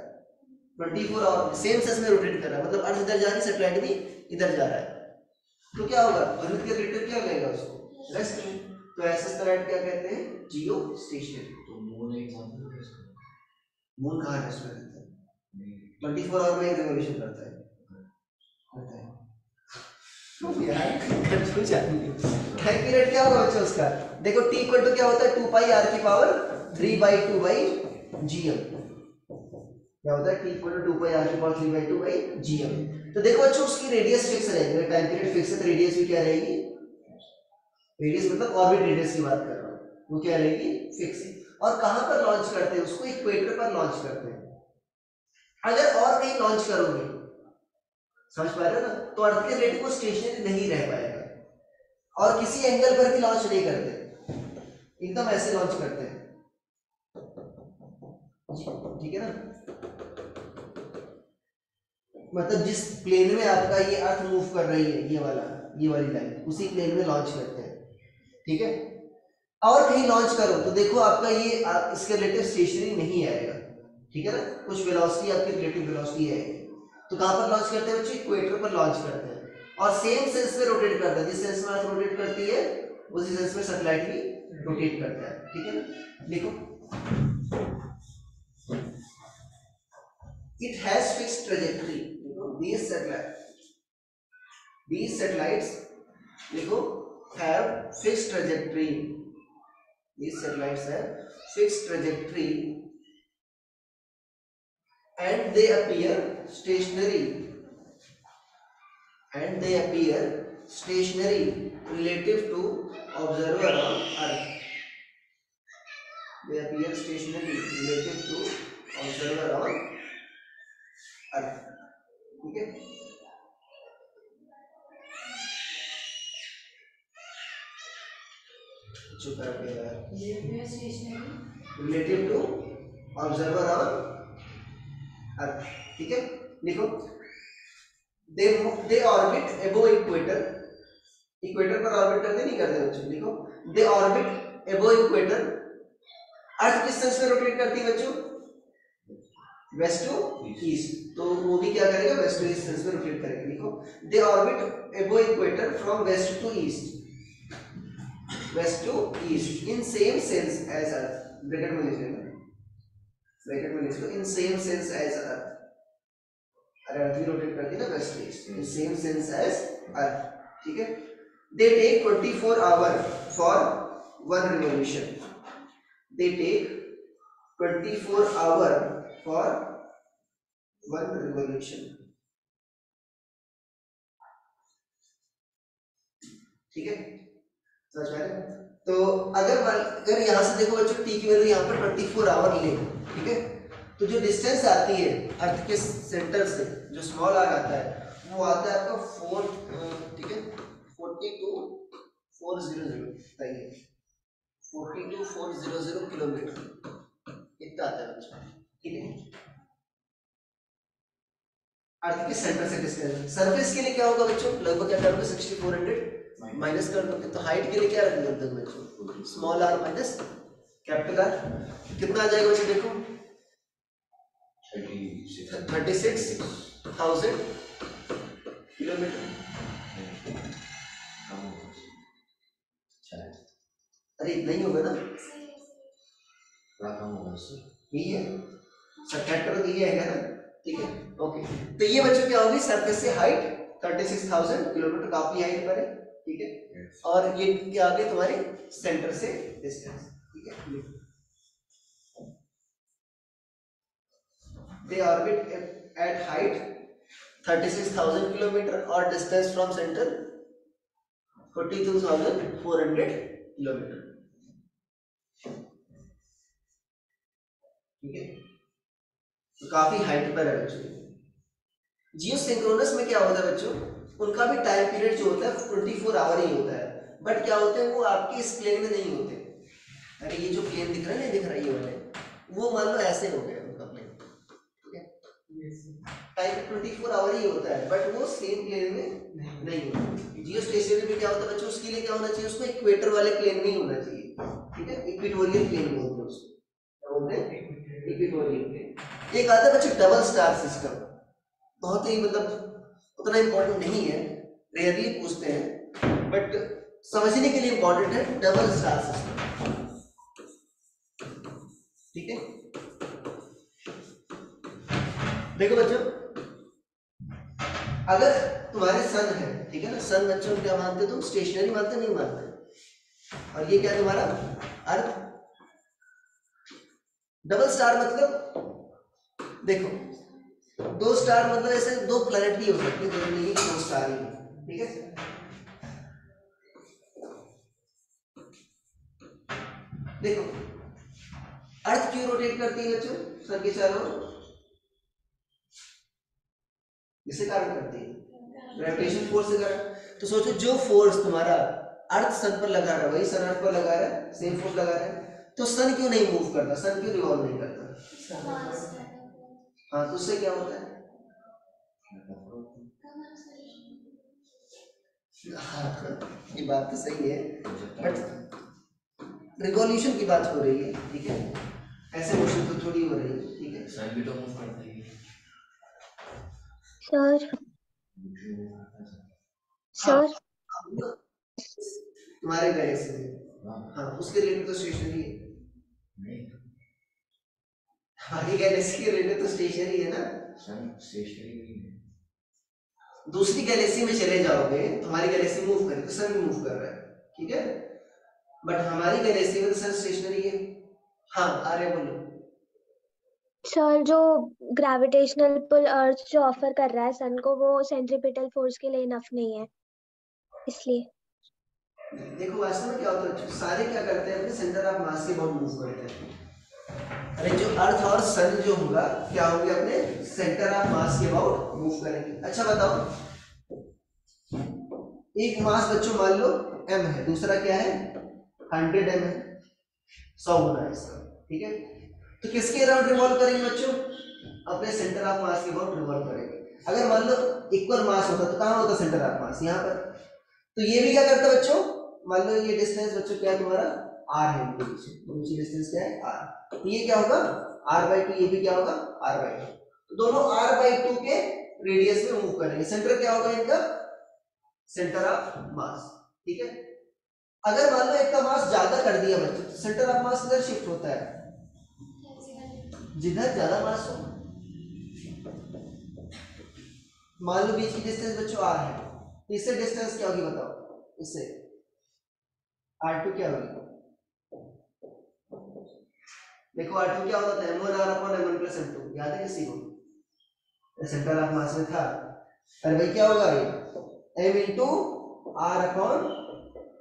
Speaker 1: 24 आवर में सेम सेंस में रोटेट कर रहा है। मतलब अर्थ इधर जा रही है, सैटेलाइट भी इधर जा रहा है। तो क्या होगा? ध्वनित के रिलेटिव क्या लेगा उसको? रेस्ट में। तो ऐसे सैटेलाइट क्या कहते हैं? जियो स्टेशनरी।
Speaker 3: तो मून एग्जांपल है इसका।
Speaker 1: मून कहाँ रेस्ट में रहता है? 24 आवर में रिवॉल्यूशन करता है। यार कंफ्यूज आदमी है। टाइम पीरियड क्या होगा बच्चों उसका? देखो t इक्वल टू क्या होता है? 2 पाई r की पावर 3/2/gm। क्या होता है? t equal to 2 pi r की पावर 3/2/gm। तो देखो बच्चों उसकी रेडियस फिक्स रहेगी, टाइम पीरियड फिक्स है तो रेडियस भी क्या रहेगी? रेडियस मतलब ऑर्बिट रेडियस की बात कर रहा हूँ, वो क्या रहेगी? फिक्स है। और कहां पर लॉन्च करते हैं उसको? इक्वेटर पर लॉन्च करते हैं। अगर और कहीं लॉन्च करोगे, समझ पा रहे हो ना, तो अर्थ के रिलेटिव वो स्टेशनरी नहीं रह पाएगा। और किसी एंगल पर भी लॉन्च नहीं करते, एकदम ऐसे लॉन्च करते हैं, ठीक है ना। मतलब जिस प्लेन में आपका ये अर्थ मूव कर रही है, ये वाली लाइन, उसी प्लेन में लॉन्च करते हैं, ठीक है। और कहीं लॉन्च करो तो देखो आपका ये इसके रिलेटिव स्टेशनरी नहीं आएगा, ठीक है ना। कुछ वेलोसिटी आपकी रिलेटिव वेलोसिटी आएगी। तो कहां पर लॉन्च करते हैं बच्चे? इक्वेटर पर लॉन्च करते हैं। और सेम सेंस में रोटेट करता है, जिस सेंस में अर्थ रोटेट करती है उसी सेंस में सैटेलाइट भी रोटेट करता है, ठीक है ना। देखो it has fixed trajectory. These satellites देखो have fixed trajectory. These satellites have fixed trajectory and they appear stationary relative to observer on Earth. They appear stationary relative to observer on Earth. ठीक है। चुका गया relative to observer on Earth, ठीक है। लिखो they orbit above equator पर orbit करते नहीं करते बच्चों? लिखो they orbit above equator। अर्थ किस सेंस में रोटेट करती है बच्चों? West to east. तो वो भी क्या करेगा? वेस्ट टू ईस्ट सेंस में रोटेट करेगा। लिखो they orbit above equator from west to east in same sense as earth। Bracket में लिख लो in same sense as earth। अरे अर्थ भी रोटेट करती है ना west east, in same sense as earth, ठीक है। They take 24 hour for one revolution, they take 24 hour for one revolution, ठीक है, समझ में आ रहा है? तो अगर यहाँ से देखो बच्चों टी की वैल्यू यहाँ पर 24 आवर ले, ठीक है, तो जो डिस्टेंस आती है अर्थ के सेंटर से, जो स्मॉल आर आता है वो आता है आपका 4, ठीक है, 42400 बताइए, 42400 किलोमीटर इतना आता है बच्चों, ठीक है। अर्थ के सेंटर से डिस्टेंस, सरफेस के लिए क्या होगा बच्चों, लगभग क्या करोगे 6400 माइनस कर दोगे, तो हाइट के लिए क्या रख दोगे बच्चों, small R minus capital R, कितना आ जाएगा बच्चों देखो 36,000 किलोमीटर। अरे इतना ही होगा ना, यही है, सब्ट्रैक्ट करो तो ये आएगा ना, ठीक है, ओके। तो ये बच्चों क्या होगी, सरफेस से हाइट 36,000 किलोमीटर, काफी हाइट पर है, ठीक है, और ये क्या आ गया तुम्हारे सेंटर से डिस्टेंस, ठीक है। They orbit at height 36,000 kilometre और डिस्टेंस फ्रॉम सेंटर 42,400 किलोमीटर, ठीक है, तो काफी हाइट पर है बच्चों। जियोसिंक्रोनस में क्या होता है बच्चों, उनका भी टाइम पीरियड जो होता है 24 आवर ही होता है, बट क्या होते हैं वो आपके इस प्लेन में नहीं होते। अरे ये जो प्लेन दिख रहा है ना, दिख रहा है ये वाले, वो मान लो ऐसे हो गया उनका प्लेन, ठीक है, टाइम 24 आवर ही होता है, बट वो सेम प्लेन में नहीं होता। जियो स्टेशनरी में क्या होता है बच्चों, उसके लिए क्या होना चाहिए, उसको इक्वेटर वाले प्लेन में ही होना चाहिए, ठीक है, इक्वेटोरियल प्लेन बोलते हैं उसको, क्या बोलते हैं, इक्वेटोरियल प्लेन। एक आता है बच्चों डबल स्टार सिस्टम, बहुत ही मतलब उतना इंपॉर्टेंट नहीं है, रेयरली पूछते हैं, बट समझने के लिए इंपॉर्टेंट है डबल स्टार सिस्टम, ठीक है। देखो बच्चों, अगर तुम्हारे सन है, ठीक है ना, सन बच्चों क्या मानते तुम, स्टेशनरी मानते नहीं मानते, और ये क्या तुम्हारा अर्थ। डबल स्टार मतलब देखो, दो स्टार मतलब ऐसे दो प्लैनेट भी हो सकते हैं, दो नहीं दो स्टार ही, ठीक है। देखो अर्थ क्यों रोटेट करती है बच्चों सन के चारों ओर, किसके कारण करती है, ग्रेविटेशन फोर्स के कारण। तो सोचो जो फोर्स तुम्हारा अर्थ सन पर लगा रहा है वही सन अर्थ पर लगा रहा है, सेम फोर्स लगा रहा है, तो सन क्यों नहीं मूव करता, सन क्यों रिवॉल्व नहीं करता। हाँ, तो उससे क्या होता है, ये बात तो सही है, बट रिवॉल्यूशन की बात हो रही है, ठीक है, ऐसे मोशन तो थोड़ी हो रही है, ठीक है।
Speaker 3: सन भी तो मूव करता है
Speaker 4: सर
Speaker 1: तुम्हारे गैलेक्सी में, हाँ उसके रिलेटेड तो स्टेशनरी है, हमारी गैलेक्सी के रिलेटेड तो स्टेशनरी है ना,
Speaker 3: सन स्टेशनरी नहीं है।
Speaker 1: दूसरी गैलेक्सी में चले जाओगे, तुम्हारी गैलेक्सी मूव करे तो सन भी मूव कर रहा है, ठीक है, बट हमारी गैलेक्सी में तो सन स्टेशनरी है। हाँ आर्य बोलो।
Speaker 4: सर जो ग्रेविटेशनल पुल अर्थ जो ऑफर कर रहा है सन को, वो सेंट्रीपिटल फोर्स के लिए इनफ नहीं है, इसलिए।
Speaker 1: देखो वास्तव में क्या होता है, सारे क्या करते हैं, अपने सेंटर ऑफ मास के बहुत मूव करते हैं। अरे जो अर्थ और सन जो होगा क्या होंगे, अपने सेंटर ऑफ मास के अबाउट मूव करेंगे। अच्छा बताओ, एक मास बच्चों मान लो m है, दूसरा क्या है 100 m है, 100 गुना इसका, ठीक है, तो किसके अराउंड रिवॉल्व करेंगे बच्चों, अपने सेंटर ऑफ मास के अबाउट रिवॉल्व करेंगे। अगर मान लो इक्वल मास होता तो कहाँ होता सेंटर ऑफ मास, यहाँ पर। तो ये भी क्या करता है बच्चों, मान लो ये डिस्टेंस बच्चों क्या है तुम्हारा r है, इनके बीच डिस्टेंस क्या है r, तो ये क्या होगा r/2, ये भी क्या होगा r/2, तो दोनों r/2 के रेडियस में मूव करेंगे। सेंटर क्या होगा इनका, सेंटर ऑफ मास, ठीक है। अगर मान लो एक का मास ज्यादा कर दिया बच्चों, तो सेंटर ऑफ मास किधर शिफ्ट होता है, जिधर ज्यादा मास हो, मान लो बीच की डिस्टेंस बच्चों r है, तो इससे डिस्टेंस क्या होगी बताओ, इससे r2 क्या होगी? देखो r2 क्या होता था, m1r upon m1 plus m2, याद है किसी को? सेंटर ऑफ मास में था। अरे भाई क्या होगा ये, m into r upon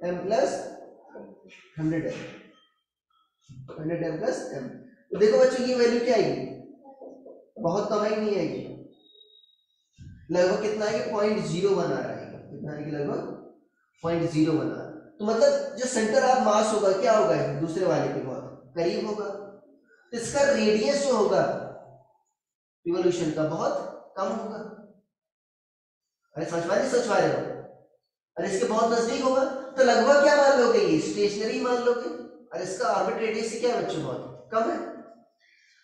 Speaker 1: m plus 100m plus m। तो देखो बच्चों की वैल्यू क्या आएगी, बहुत कम ही नहीं आएगी, लगभग कितना है कि 0.01 आ रहा है, कितना है कि लगभग 0.01 आ रहा है। तो मतलब जो सेंटर ऑफ मास होगा क्या होगा, दूसरे वाले के बहुत करीब होगा, तो इसका रेडियस जो होगा रिवॉल्यूशन का बहुत कम होगा। अरे सोच पा रहे हो, अरे इसके बहुत नजदीक होगा, तो लगभग क्या मान लोगे, ये स्टेशनरी मान लोगे, और इसका ऑर्बिट रेडियस से क्या है बच्चों, बहुत कम है।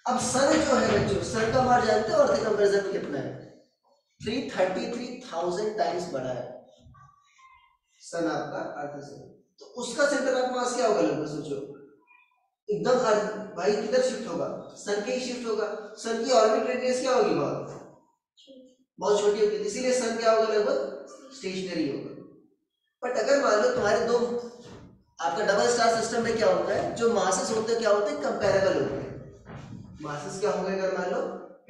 Speaker 1: अब सन जो है बच्चों, सन का मास जानते हो अर्थ कंपैरिजन में कितना है, 333,000 टाइम्स बड़ा है सन आपका अर्थ से, तो उसका सेंटर ऑफ मास क्या होगा लगभग सोचो, एकदम अर्थ भाई किधर शिफ्ट होगा, सन के ही शिफ्ट होगा। सन की ऑर्बिट रेडियस क्या होगी, बहुत छोटी होगी, इसीलिए सन क्या होगा, लगभग स्टेशनरी होगा। बट अगर मान लो तुम्हारे दो, आपका डबल स्टार सिस्टम में क्या होता है, जो मासेस होते हैं क्या होते हैं, कंपैरेबल होते हैं। मासेस क्या हो गए, अगर मान लो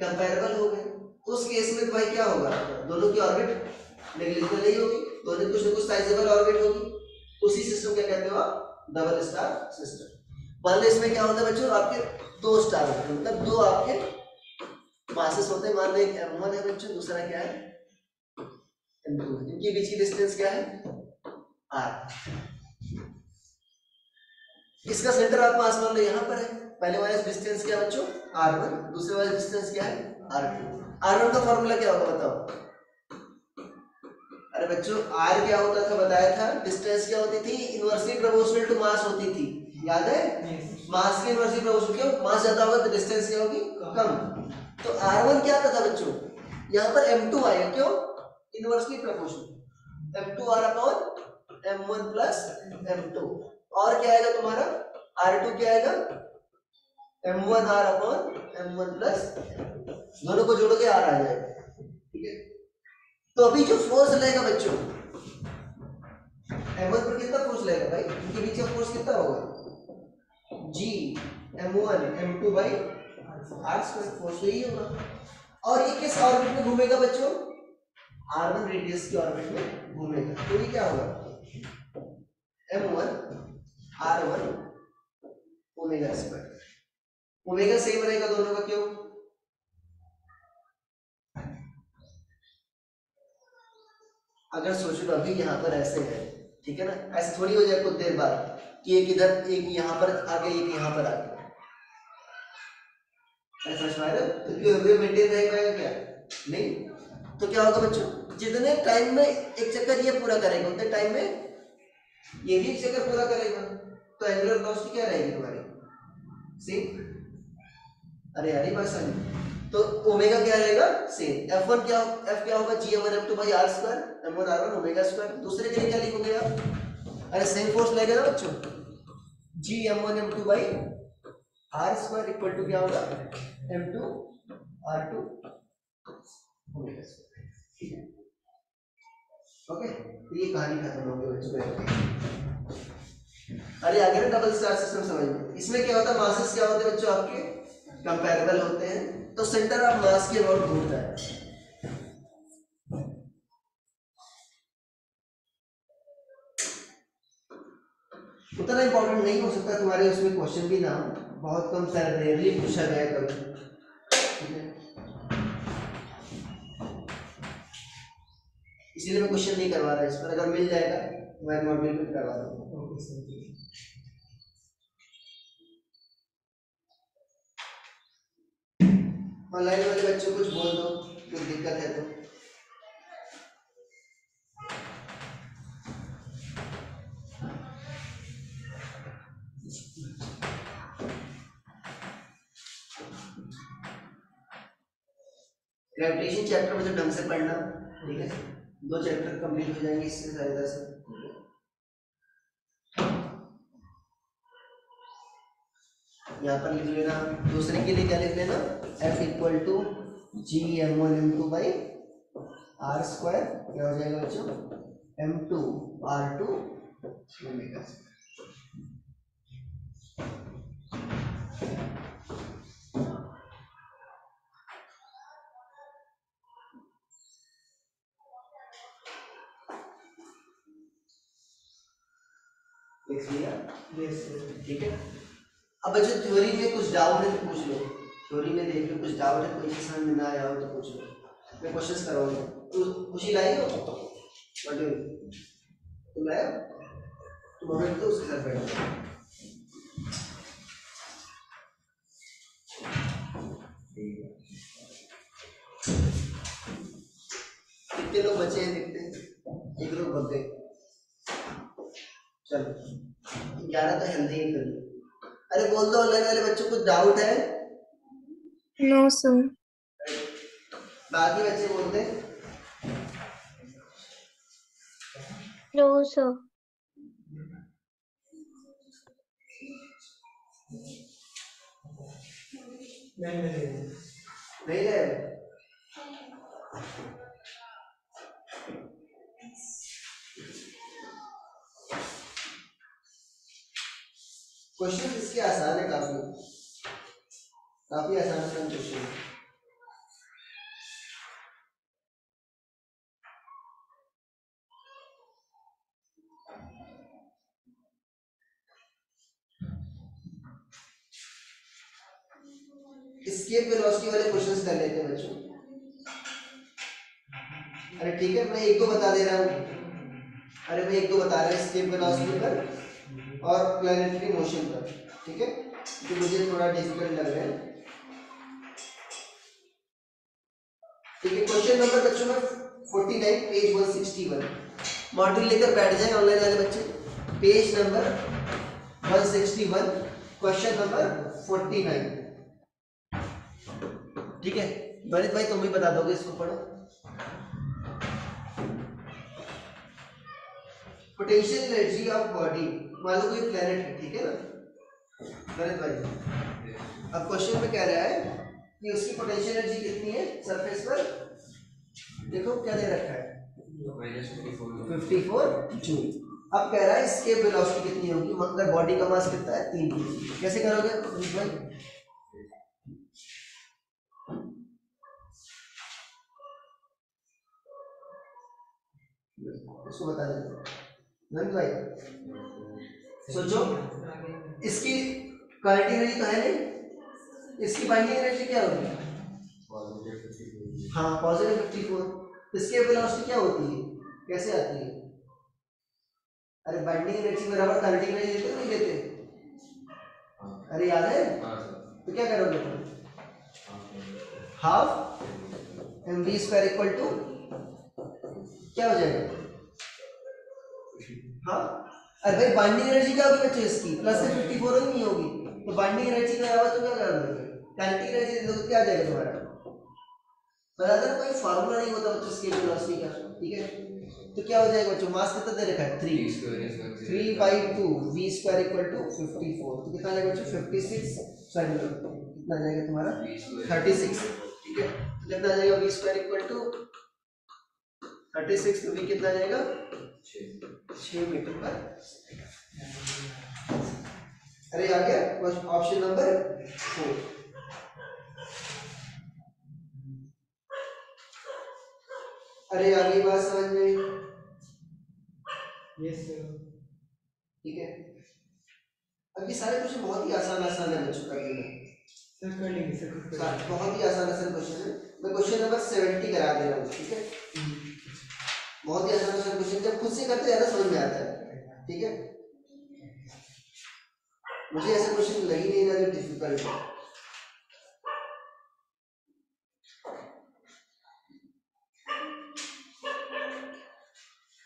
Speaker 1: कंपैरेबल हो गए, तो उस केस में भाई क्या होगा, दोनों की ऑर्बिट नेग्लिजिबल नहीं होगी, दोनों कुछ ना कुछ साइजेबल ऑर्बिट होगी, उसी सिस्टम क्या कहते हो आप, डबल स्टार सिस्टम। मान लो इसमें क्या होता है बच्चों, आपके दो स्टार होते हैं, मतलब दो आपके मासेस होते हैं, मान लो एक m1 है बच्चों, दूसरा क्या है m2, इनके बीच की डिस्टेंस क्या है r। इसका सेंटर ऑफ मास मान लो यहाँ पर है, पहले वाले डिस्टेंस क्या है बच्चों r1, दूसरे वाले डिस्टेंस क्या है r2। r1 का फॉर्मूला क्या होगा बताओ, अरे बच्चों r क्या होता था बताया था, डिस्टेंस क्या होती थी, इनवर्सली प्रोपोर्शनल टू मास होती थी, याद है, मास की इनवर्सली प्रोपोर्शनल, क्यों, मास ज्यादा होगा तो डिस्टेंस क्या होगी, कम। तो r1 क्या आता था बच्चों, यहाँ पर m2 आएगा, क्यों, inversely proportional, m2r upon m1 plus m2, और क्या आएगा तुम्हारा r2 क्या आएगा, m1r अपॉन m1 प्लस, दोनों को जोड़ोगे r आ जाएगा, ठीक है। तो अभी जो फोर्स लगेगा बच्चों, m1 पर कितना फोर्स लगेगा भाई, इनके बीच का फोर्स कितना होगा, g m1 m2 by r square, force तो यही होगा। और ये किस ऑर्बिट में घूमेगा बच्चों, r1 रेडियस की ऑर्बिट में घूमेगा, तो ये क्या होगा m1 r1 omega square, omega same रहेगा दोनों का, क्यों, अगर सोचो तो अभी यहाँ पर ऐसे है, ठीक है ना, ऐसे थोड़ी हो जाए कुछ देर बाद कि एक इधर एक यहाँ पर आ गया, एक यहाँ पर आ गया, ऐसा समझ रहे हो, तो वे मेंटेन रह पाएगा क्या, नहीं। तो क्या होगा बच्चों, जितने टाइम में एक चक्कर ये पूरा करेगा उतने टाइम में ये भी एक चक्कर पूरा करेगा, तो एंगुलर वेलोसिटी क्या रहेगी तुम्हारी, सेम। अरे यार बात समझ, तो ओमेगा क्या रहेगा सेम, f1 क्या, f क्या होगा g1 m2 by r square, m1 r1 omega square. दूसरे के लिए क्या लिखोगे आप, अरे सेम फोर्स लगेगा ना बच्चों, g m1 m2 by r square equal to क्या होगा m2 r2 ओमेगा स्क्वायर, ठीक है, ओके। तो ये कहानी खत्म हो गई बच्चों। अरे आगे ना डबल स्टार सिस्टम समझ में, इसमें क्या होता है, मासेस क्या होते हैं बच्चों आपके कंपैरेबल होते हैं, तो सेंटर ऑफ मास के अबाउट घूमता है। उतना इंपॉर्टेंट नहीं हो सकता तुम्हारे उसमें क्वेश्चन भी ना, बहुत कम सर रेयरली पूछा गया कभी, इसीलिए मैं क्वेश्चन नहीं करवा रहा इस पर, अगर मिल जाएगा मैं मॉड्यूल में करवा दूंगा। ऑनलाइन वाले बच्चों कुछ बोल दो, कुछ दिक्कत है तो। ग्रेविटेशन चैप्टर मुझे ढंग से पढ़ना, ठीक है, 2 चैप्टर कंप्लीट हो जाएंगे इससे फायदा से। यहाँ पर लिख लेना, दूसरे के लिए क्या लिख लेना, F equal to G m1 m2 by R square क्या हो जाएगा बच्चों, m2 r2 ओमेगा। लिख लिया,
Speaker 2: यस सर।
Speaker 1: ठीक है। अब बच्चों थ्योरी में कुछ डाउट है तो पूछ लो, थ्योरी में देख लो कुछ डाउट है, कोई समझ में ना आया हो तो पूछ लो, मैं क्वेश्चंस करवाऊंगा। तो खुशी लाई हो तुम लाए हो, तुम अगर तो उसके साथ बैठो। कितने लोग बचे हैं देखते हैं, एक लोग बच गए, चलो 11 तो हेल्दी ही कर लो। अरे बोल दो ऑनलाइन वाले बच्चों को डाउट है,
Speaker 4: नो सर।
Speaker 1: बाकी बच्चे बोलते हैं
Speaker 4: नो सर।
Speaker 2: नहीं
Speaker 1: नहीं गए। क्वेश्चन इसके आसान है, काफी आसान क्वेश्चन है। एस्केप वेलोसिटी वाले क्वेश्चंस कर लेते हैं बच्चों। अरे ठीक है, मैं एक दो बता दे रहा हूँ, अरे मैं एक दो बता रहा हूँ एस्केप वेलोसिटी पर और प्लैनेटरी मोशन पर, ठीक है, तो मुझे थोड़ा डिफिकल्ट लग रहा है। ठीक है, क्वेश्चन नंबर बच्चों में 49 पेज 161, मॉड्यूल लेकर बैठ जाए ऑनलाइन वाले बच्चे, पेज नंबर 161 क्वेश्चन नंबर 49। ठीक है भरत भाई, तुम भी बता दोगे इसको, पढ़ो। पोटेंशियल एनर्जी ऑफ बॉडी, मान लो कोई प्लेनेट है, ठीक है ना भरत भाई। अब क्वेश्चन में कह रहा है कि उसकी पोटेंशियल एनर्जी कितनी है सरफेस पर, देखो क्या दे रखा है, -54 जूल। अब कह रहा है इसके वेलोसिटी कितनी होगी, मतलब बॉडी का मास कितना है 3 kg। कैसे करोगे भरत भाई, इसको बता देते नंद भाई, सोचो इसकी काइनेटिक एनर्जी तो है नहीं, इसकी बाइंडिंग एनर्जी क्या होगी, हाँ पॉजिटिव 54। इसके वेलोसिटी क्या होती है, कैसे आती है, अरे बाइंडिंग एनर्जी बराबर काइनेटिक एनर्जी देते नहीं देते, अरे याद है, तो क्या करोगे तुम, half mv square equal to क्या हो जाएगा, हाँ अरे भाई बाइंडिंग एनर्जी क्या होगी बच्चों इसकी, प्लस से 54 ही नहीं होगी, तो बाइंडिंग एनर्जी के अलावा तो क्या करोगे, काइनेटिक एनर्जी दे दो तो क्या आ जाएगा तुम्हारा, बता देना, कोई फार्मूला नहीं होता बच्चों स्केल वेलोसिटी का, ठीक है। तो क्या हो जाएगा बच्चों, मास कितना दे रखा है 3/2 v स्क्वायर इक्वल टू 54, तो कितना आ जाएगा बच्चों 56, सॉरी कितना आ जाएगा तुम्हारा 36, ठीक है। तो कितना आ जाएगा v स्क्वायर इक्वल टू 36, तो v कितना आ जाएगा 6 मीटर पर। अरे आ गया ऑप्शन नंबर 4। अरे आगे बात समझ में,
Speaker 2: यस सर।
Speaker 1: ठीक है। अब ये सारे क्वेश्चन बहुत ही आसान आसान है बच्चों करने में,
Speaker 2: सर कर लेंगे सर,
Speaker 1: बहुत ही आसान आसान क्वेश्चन है। मैं क्वेश्चन नंबर 70 करा दे रहा हूँ, ठीक है। बहुत ही आसान आसान क्वेश्चन, जब खुद से करते ज्यादा समझ में आता है, ठीक है। मुझे ऐसे क्वेश्चन लग ही नहीं रहा जो डिफिकल्ट है।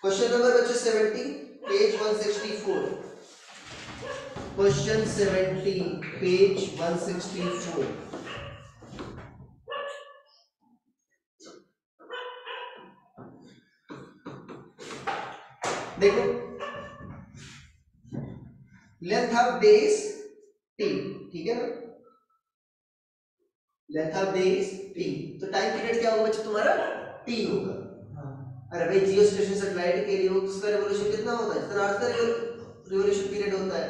Speaker 1: क्वेश्चन नंबर बच्चों 70 पेज 164, क्वेश्चन 70 पेज 164। देखो लेंथ ऑफ बेस टी, ठीक है ना, लेंथ ऑफ बेस टी, तो टाइम पीरियड क्या होगा बच्चों तुम्हारा टी होगा, अरे भाई जियो स्टेशन सैटेलाइट के लिए उसका रिवॉल्यूशन कितना होता है, जितना अर्थ का रिवॉल्यूशन पीरियड होता है।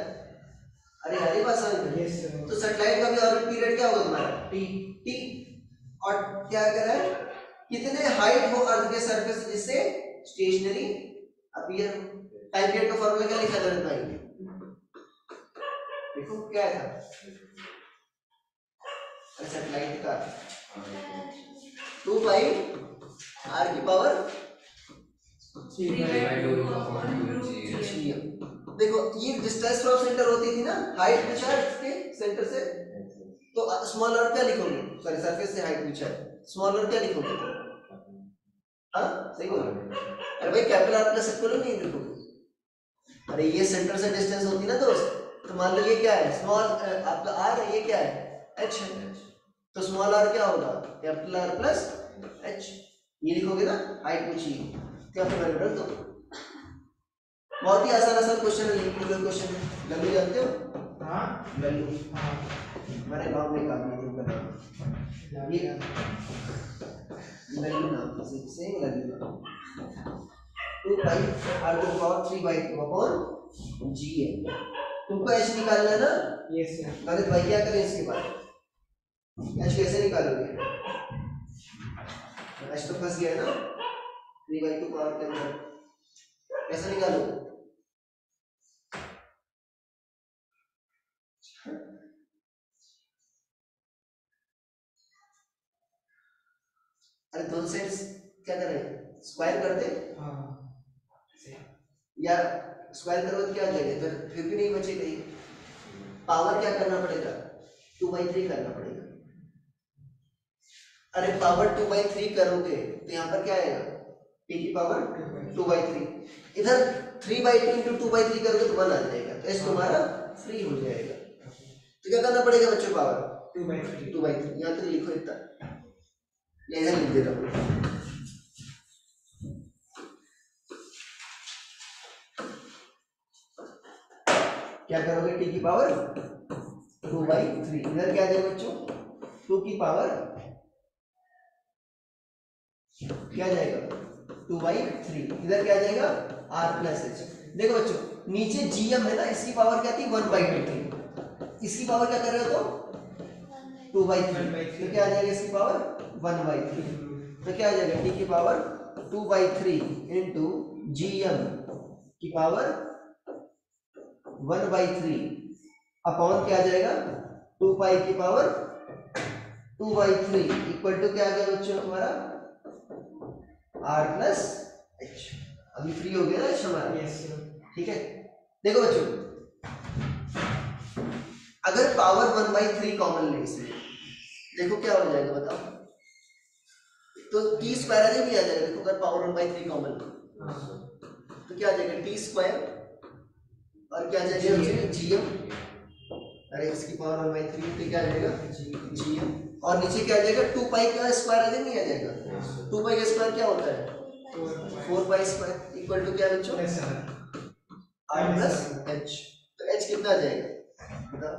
Speaker 1: अरे यार ये बात समझ में।
Speaker 2: Yes, sir.
Speaker 1: तो सैटेलाइट का भी ऑर्बिट पीरियड क्या होगा तुम्हारा, टी। और क्या कर रहा है, कितने हाइट हो अर्थ के सरफेस से जिससे स्टेशनरी अपीयर। टाइम पीरियड का फॉर्मूला क्या लिखा था भाई, देखो क्या था सैटेलाइट का 2 पाई r की पावर 3/2 देखो ये डिस्टेंस फ्रॉम सेंटर होती थी ना, हाइट पूछा है इसके सेंटर से, तो स्मॉल r क्या लिखोगे, सॉरी सरफेस से हाइट पूछा है, स्मॉल r क्या लिखोगे, हाँ सही बोल। अरे भाई कैपिटल r प्लस इक्वल नहीं लिखोगे, अरे ये सेंटर से डिस्टेंस होती ना दोस्त, तो मान लो ये क्या है स्मॉल आपका r है, ये क्या है h है, तो स्मॉल r क्या होगा कैपिटल R प्लस h, ये लिखोगे ना, हाइट पूछी क्या फिर वैल्यू रख दो। बहुत ही आसान क्वेश्चन है, लिंगुइस्टिक क्वेश्चन है। लल्लू जानते हो,
Speaker 2: हाँ
Speaker 1: लल्लू
Speaker 2: हाँ
Speaker 1: हमारे गांव में काम नहीं तुमका नाम, ये लल्लू नाम से लल्लू 2 pi r to power 3/2 upon g है। तुमको h निकालना है ना,
Speaker 2: yes sir.
Speaker 1: गणित भाई क्या करें इसके बाद, h कैसे निकालोगे, h तो फंस गया है ना 3/2 पावर के अंदर, कैसे निकालोगे, अरे दोनों साइड्स क्या करें स्क्वायर कर दे,
Speaker 2: हाँ
Speaker 1: या स्क्वायर करो तो क्या आ जाएगा, फिर भी नहीं बचेगा, ये पावर क्या करना पड़ेगा 2/3 करना पड़ेगा। अरे पावर 2/3 करोगे तो यहाँ पर क्या आएगा t की पावर 2/3, इधर 3/2 इंटू 2/3 करोगे तो 1 आ जाएगा, तो s तुम्हारा फ्री हो जाएगा। तो क्या करना पड़ेगा बच्चों, पावर 2/3 यहाँ तो लिखो इतना, या इधर लिख दे रहा हूँ, क्या करोगे t की पावर 2/3, इधर क्या जाएगा बच्चों 2 की पावर क्या जाएगा 2/3, इधर क्या जाएगा r प्लस h। देखो बच्चों नीचे gm है ना, इसकी पावर क्या थी 1/2 थी, इसकी पावर क्या कर रहे हो तो 2/3, तो क्या आ जाएगा इसकी पावर 1/3, तो क्या आ जाएगा t की पावर 2/3 इंटू gm की पावर 1/3 अपॉन क्या आ जाएगा 2 पाई की पावर 2/3 इक्वल टू क्या आ गया बच्चों हमारा r प्लस h। अभी फ्री हो गया ना h हमारा,
Speaker 2: yes sir.
Speaker 1: ठीक है। देखो बच्चों अगर पावर 1/3 कॉमन ले इसमें, देखो क्या हो जाएगा बताओ, तो t स्क्वायर आ जाएगा, नहीं आ जाएगा, देखो अगर पावर 1/3 कॉमन तो क्या आ जाएगा t स्क्वायर और क्या आ जाएगा gm, अरे इसकी पावर 1/3 तो क्या आ जाएगा gm, और नीचे क्या आ जाएगा 2 पाई का स्क्वायर आ जाएगा, नहीं आ जाएगा, 2 पाई का स्क्वायर क्या होता है 4 पाई स्क्वायर इक्वल टू क्या बच्चों
Speaker 2: Yes sir.
Speaker 1: r plus h, तो h कितना आ जाएगा बताओ,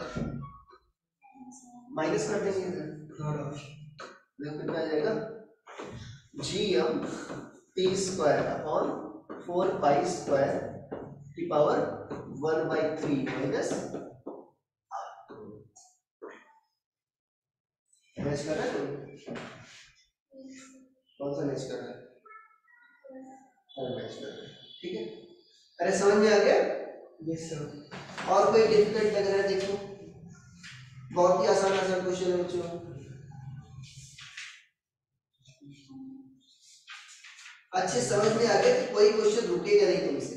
Speaker 1: माइनस कर देंगे इधर,
Speaker 2: No doubt.
Speaker 1: देखो कितना आ जाएगा gm t square upon 4 pi square की पावर 1/3 माइनस मैच कर रहा है कोई, कौन सा मैच कर रहा है, मैच कर रहा है, ठीक है। अरे समझ में आ गया,
Speaker 2: Yes sir.
Speaker 1: और कोई डिफिकल्ट लग रहा है देखो, बहुत ही आसान क्वेश्चन है बच्चों, अच्छे समझ में आ गया कि कोई क्वेश्चन रुकेगा नहीं तुमसे।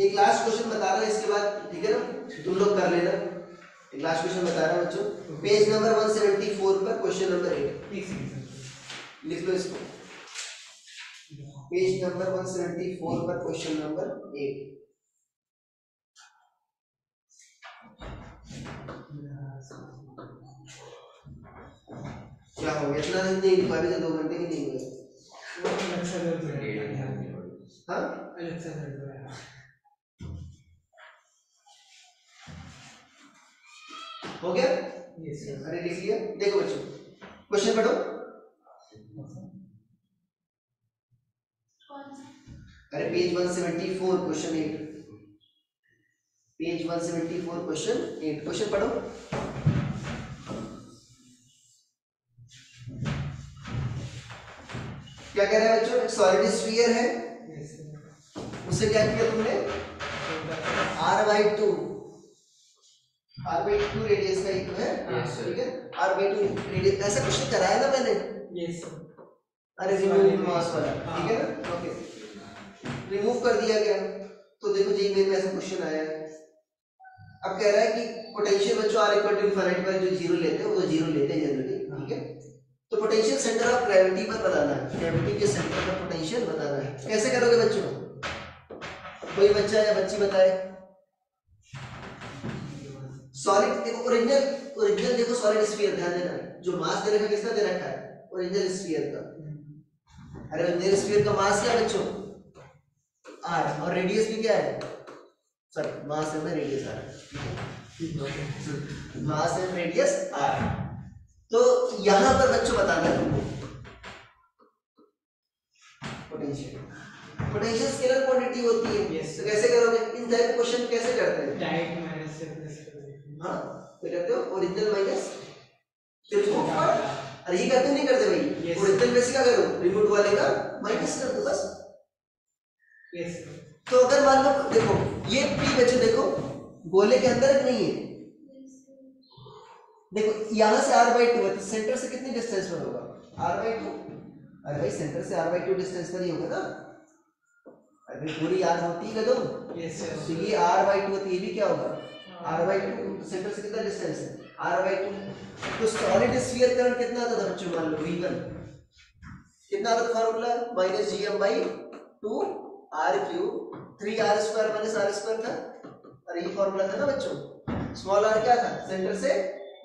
Speaker 1: एक लास्ट क्वेश्चन बता रहा है इसके बाद, ठीक है ना, तुम लोग कर लेना। एक लास्ट क्वेश्चन बता रहा हूं बच्चों, पेज नंबर 174 पर क्वेश्चन नंबर 8 लिख लो इसको, पेज नंबर 174 पर क्वेश्चन नंबर 8। क्या हो गया, इतना नहीं लिखा, अभी तो 2 घंटे ही नहीं हुए। हाँ
Speaker 2: अलग से कर दो यार।
Speaker 1: हो गया?
Speaker 2: Yes sir.
Speaker 1: अरे लिख लिया। देखो बच्चों क्वेश्चन पढ़ो।
Speaker 5: कौन सा?
Speaker 1: अरे page 174 question 8, page 174 question 8, question पढ़ो। क्या कह रहा है बच्चों? एक सॉलिड स्फीयर है,
Speaker 2: यस सर।
Speaker 1: उसे क्या किया तुमने? r/2 r/2 रेडियस का एक है,
Speaker 3: Yes, sir.
Speaker 1: ठीक है, r/2 रेडियस। ऐसा क्वेश्चन कराया ना मैंने?
Speaker 2: Yes sir.
Speaker 1: अरे रिमूव मास वाला, ठीक है ना? ओके, रिमूव कर दिया गया। तो देखो जी मेरे में ऐसा क्वेश्चन आया है। अब कह रहा है कि पोटेंशियल बच्चों r इक्वल टू इनफिनिट पर जो जीरो लेते हैं वो तो जीरो लेते हैं जनरली, ठीक है? तो पोटेंशियल सेंटर ऑफ ग्रेविटी पर बताना है, ग्रेविटी के सेंटर पर पोटेंशियल बताना है। कैसे करोगे बच्चों? कोई बच्चा या बच्ची बताए। सॉलिड देखो, ओरिजिनल देखो सॉलिड स्फीयर, ध्यान देना, जो मास दे रखा है किसका दे रखा है? ओरिजिनल स्फीयर का। अरे ओरिजिनल स्फीयर का मास क्या है बच्चों? r, और रेडियस भी क्या है? सॉरी मास है, radius r, mass and radius r। तो यहां पर बच्चों बताना है तुमको पोटेंशियल स्केलर क्वांटिटी होती है।
Speaker 2: Yes.
Speaker 1: तो कैसे करोगे? इन टाइप क्वेश्चन कैसे करते हैं?
Speaker 2: डायरेक्ट माइनस से प्लस कर देते
Speaker 1: हाँ तो करते हो ओरिजिनल माइनस रिमूव पर। अरे ये करते नहीं करते भाई?
Speaker 2: Yes.
Speaker 1: ओरिजिनल में से क्या करो? रिमूव वाले का माइनस कर दो बस।
Speaker 2: हैं। Yes sir.
Speaker 1: तो अगर मान लो देखो ये p बच्चों देखो गोले के अंदर नहीं है, देखो यहां से r/2 है, तो सेंटर से कितनी डिस्टेंस पर होगा? r/2। अरे भाई सेंटर से r/2 डिस्टेंस पर ही होगा ना। अरे भाई पूरी r होती है तो
Speaker 2: यस सर।
Speaker 1: तो ये r/2 होती है, ये भी क्या होगा? r/2। तो सेंटर से कितना डिस्टेंस है? r/2। तो सॉलिड स्फीयर करंट कितना आता था बच्चों? मान लो v1 कितना आता था? Formula -gm/2 r³ 3r² - r² था। और ये फार्मूला था ना बच्चों। स्मॉल r क्या था? सेंटर से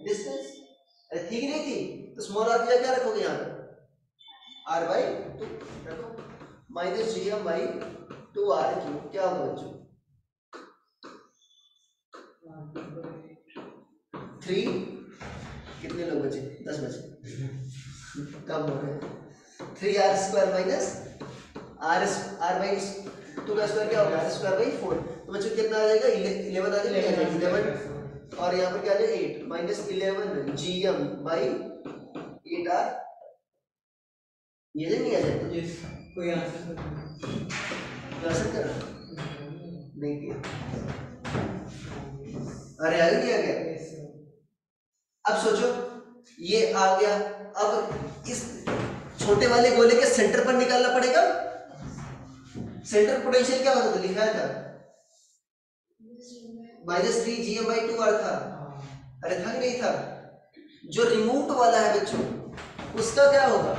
Speaker 1: डिस्टेंस। अरे ठीक नहीं थी? तो स्मॉल r की जगह क्या रखोगे? यहाँ पे r/2 रखो, -gm/2 r³ क्या होगा बच्चों? 3 कितने लोग बचे? 10 बचे, कम हो रहे हैं। 3r² - r/2 का स्क्वायर क्या होगा? r²/4। तो बच्चों कितना आ जाएगा? 11 आ जाएगा, 11। और यहाँ पर क्या आ जाएगा? 8 -11 gm/8r। ये नहीं आ जाएगा?
Speaker 2: यस कोई आंसर
Speaker 1: आंसर कर नहीं किया। अरे आ नहीं आ गया?
Speaker 2: Yes sir.
Speaker 1: अब सोचो ये आ गया, अब इस छोटे वाले गोले के सेंटर पर निकालना पड़ेगा। सेंटर पोटेंशियल क्या होता था? लिखा था -3 gm/2r था। अरे था कि नहीं था? जो रिमूव्ड वाला है बच्चों उसका क्या होगा?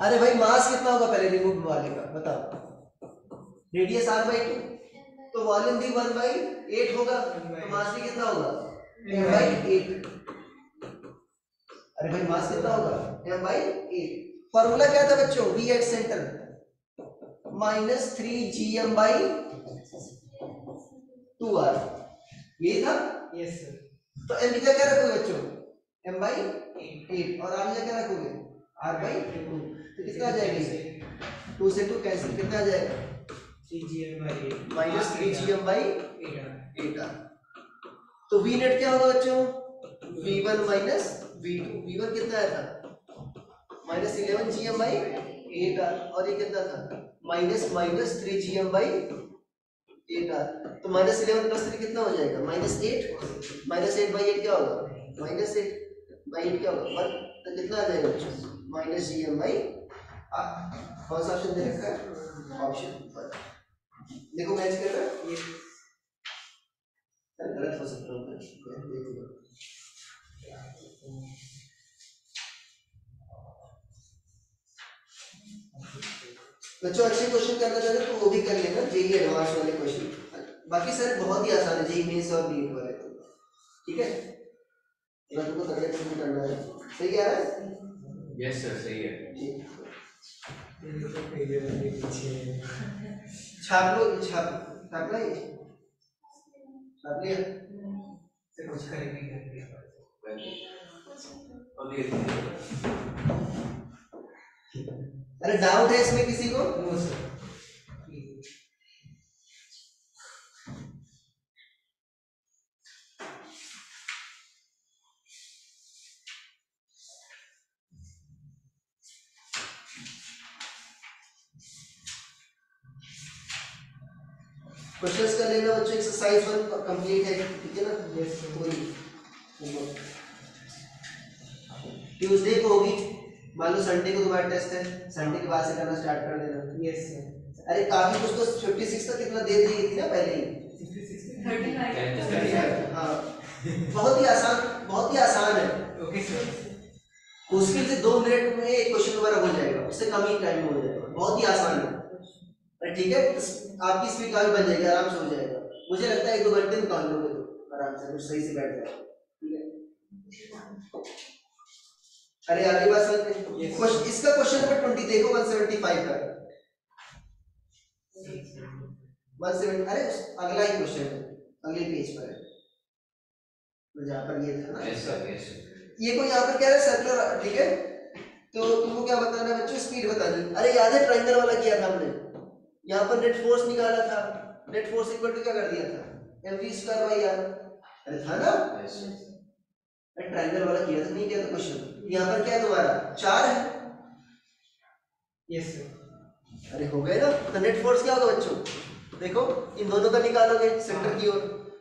Speaker 1: अरे भाई मास कितना होगा पहले रिमूव्ड वाले का बताओ? रेडियस r/2, तो वॉल्यूम भी 1/8 होगा, तो मास भी कितना होगा? m/8। अरे भाई मास कितना होगा? m/8। फॉर्मूला क्या था बच्चों? v एट सेंटर -3 gm/2r, ये था।
Speaker 2: Yes sir.
Speaker 1: तो m की जगह क्या रखोगे बच्चों? m/8। और r की जगह क्या रखोगे? r/2। तो कितना आ जाएगा? 2 से 2 कैंसिल, कितना आ जाएगा?
Speaker 2: 3gm/8
Speaker 1: -3 gm/8r।
Speaker 2: 8r।
Speaker 1: तो v नेट क्या होगा बच्चों? v1 - v2। v1 कितना आया था? -11 gm/8r। और ये कितना था? -3 gm/8r। तो -11 + 3 कितना हो जाएगा? -8। -8/8 क्या होगा? -8/8 क्या होगा? 1। तो कितना आ जाएगा बच्चों? -gm/r। कौन सा ऑप्शन दे रखा है? ऑप्शन 1। देखो मैच कर रहा है, ये गलत हो सकता है, देखो बच्चों अच्छे क्वेश्चन करना चाहते हो तो वो भी कर लेना, जेई एडवांस वाले क्वेश्चन। बाकी सर बहुत ही आसान है जेई मेंस और नीट वाले, ठीक है? अगर तुमको तगड़े क्वेश्चन करना है, सही कह रहा है?
Speaker 3: यस सर, सही है।
Speaker 1: ठीक।
Speaker 2: ये तो फेलियर के पीछे
Speaker 1: छाप लो, छाप लो, छाप लिया।
Speaker 2: से कुछ करेंगे करके
Speaker 1: अरे डाउट है इसमें किसी को?
Speaker 2: No sir.
Speaker 1: क्वेश्चंस कर लेना बच्चों, एक्सरसाइज 1 कंप्लीट है, ठीक है ना?
Speaker 2: यस
Speaker 1: पूरी ट्यूसडे को होगी, मान लो संडे को दोबारा टेस्ट है, संडे के बाद से करना स्टार्ट कर देना।
Speaker 2: Yes sir.
Speaker 1: अरे काफी कुछ तो 56 तक कितना दे दी थी ना पहले ही।
Speaker 5: 35
Speaker 1: हाँ, बहुत ही आसान है।
Speaker 2: Okay sir.
Speaker 1: मुश्किल से 2 मिनट में एक क्वेश्चन तुम्हारा हो जाएगा, उससे कम ही टाइम में हो जाएगा, बहुत ही आसान है। अरे ठीक है, आपकी स्पीड काफी बन जाएगी, आराम से हो जाएगा। मुझे लगता है 1-2 घंटे में कर लोगे तो आराम से, कुछ सही से बैठ जाएगा, ठीक है? अरे आगे बात समझ में, इसका क्वेश्चन नंबर 20 देखो, 175 का 170। अरे अगला ही क्वेश्चन है, अगले पेज पर है, तो जहाँ पर ये था ना, ये को यहाँ पर क्या है, सर्कुलर, ठीक है? तो तुमको क्या बताना है बच्चों? स्पीड बतानी। अरे याद है ट्रायंगल वाला किया था हमने, यहाँ पर नेट फोर्स निकाला था, नेट फोर्स इक्वल टू क्या कर दिया था, mv²/r। अरे था ना? अरे ट्रायंगल वाला किया था, नहीं किया था क्वेश्चन? यहाँ पर क्या है तुम्हारा, 4 है।
Speaker 2: Yes sir.
Speaker 1: अरे हो गए ना? तो नेट फोर्स क्या होगा बच्चों? देखो इन दोनों का निकालोगे सेंटर की ओर,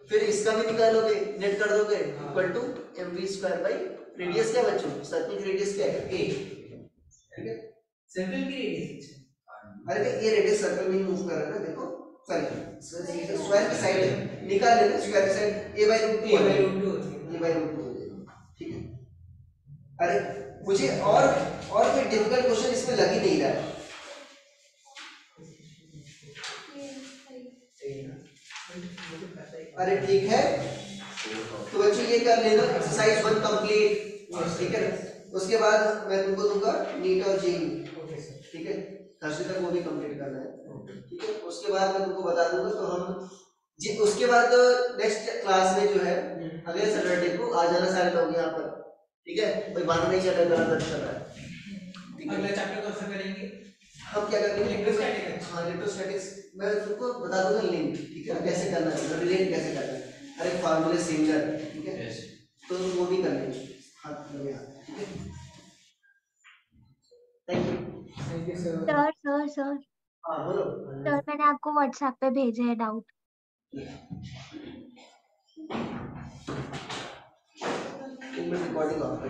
Speaker 1: फिर इसका भी निकालोगे, नेट कर दोगे, इक्वल टू mv²/ रेडियस क्या बच्चों? सर्कल की रेडियस क्या है, a, ठीक है?
Speaker 2: सर्कल की रेडियस।
Speaker 1: अरे ये रेडियस सर्कल में ही मूव कर रहा है ना, देखो, सॉरी स्क्वायर की साइड निकाल लेना, स्क्वायर की साइड a/√2 हो जाएगा, ठीक है? अरे मुझे और कोई डिफिकल्ट क्वेश्चन इसमें लग ही नहीं रहा है। अरे ठीक है, तो बच्चों ये कर लेना, एक्सरसाइज 1 कंप्लीट, ठीक है? उसके बाद मैं तुमको दूंगा नीट और जेईई,
Speaker 2: ओके सर।
Speaker 1: ठीक है? थर्सडे तक वो भी कंप्लीट करना है, ठीक है? उसके बाद मैं तुमको बता दूंगा, तो हम जी उसके बाद नेक्स्ट क्लास में जो है अगले सैटरडे को आ जाना सारे लोग यहाँ पर, ठीक है? कोई बहाना नहीं चल रहा, गलत चल रहा है, ठीक है?
Speaker 2: अगला चैप्टर कौन सा करेंगे?
Speaker 1: हम क्या करेंगे,
Speaker 2: इलेक्ट्रोस्टैटिक्स।
Speaker 1: हाँ इलेक्ट्रोस्टैटिक्स मैं तुमको बता दूंगा लिंक, ठीक है? कैसे करना है, रिलेट कैसे करना है, अरे फार्मूले सिमिलर, ठीक है? तो वो भी कर लेंगे, हाँ ठीक है? थैंक यू
Speaker 4: सर सर
Speaker 1: हाँ बोलो।
Speaker 4: सर मैंने आपको व्हाट्सएप पे भेजे हैं डाउट।
Speaker 1: रिकॉर्डिंग ऑफ कर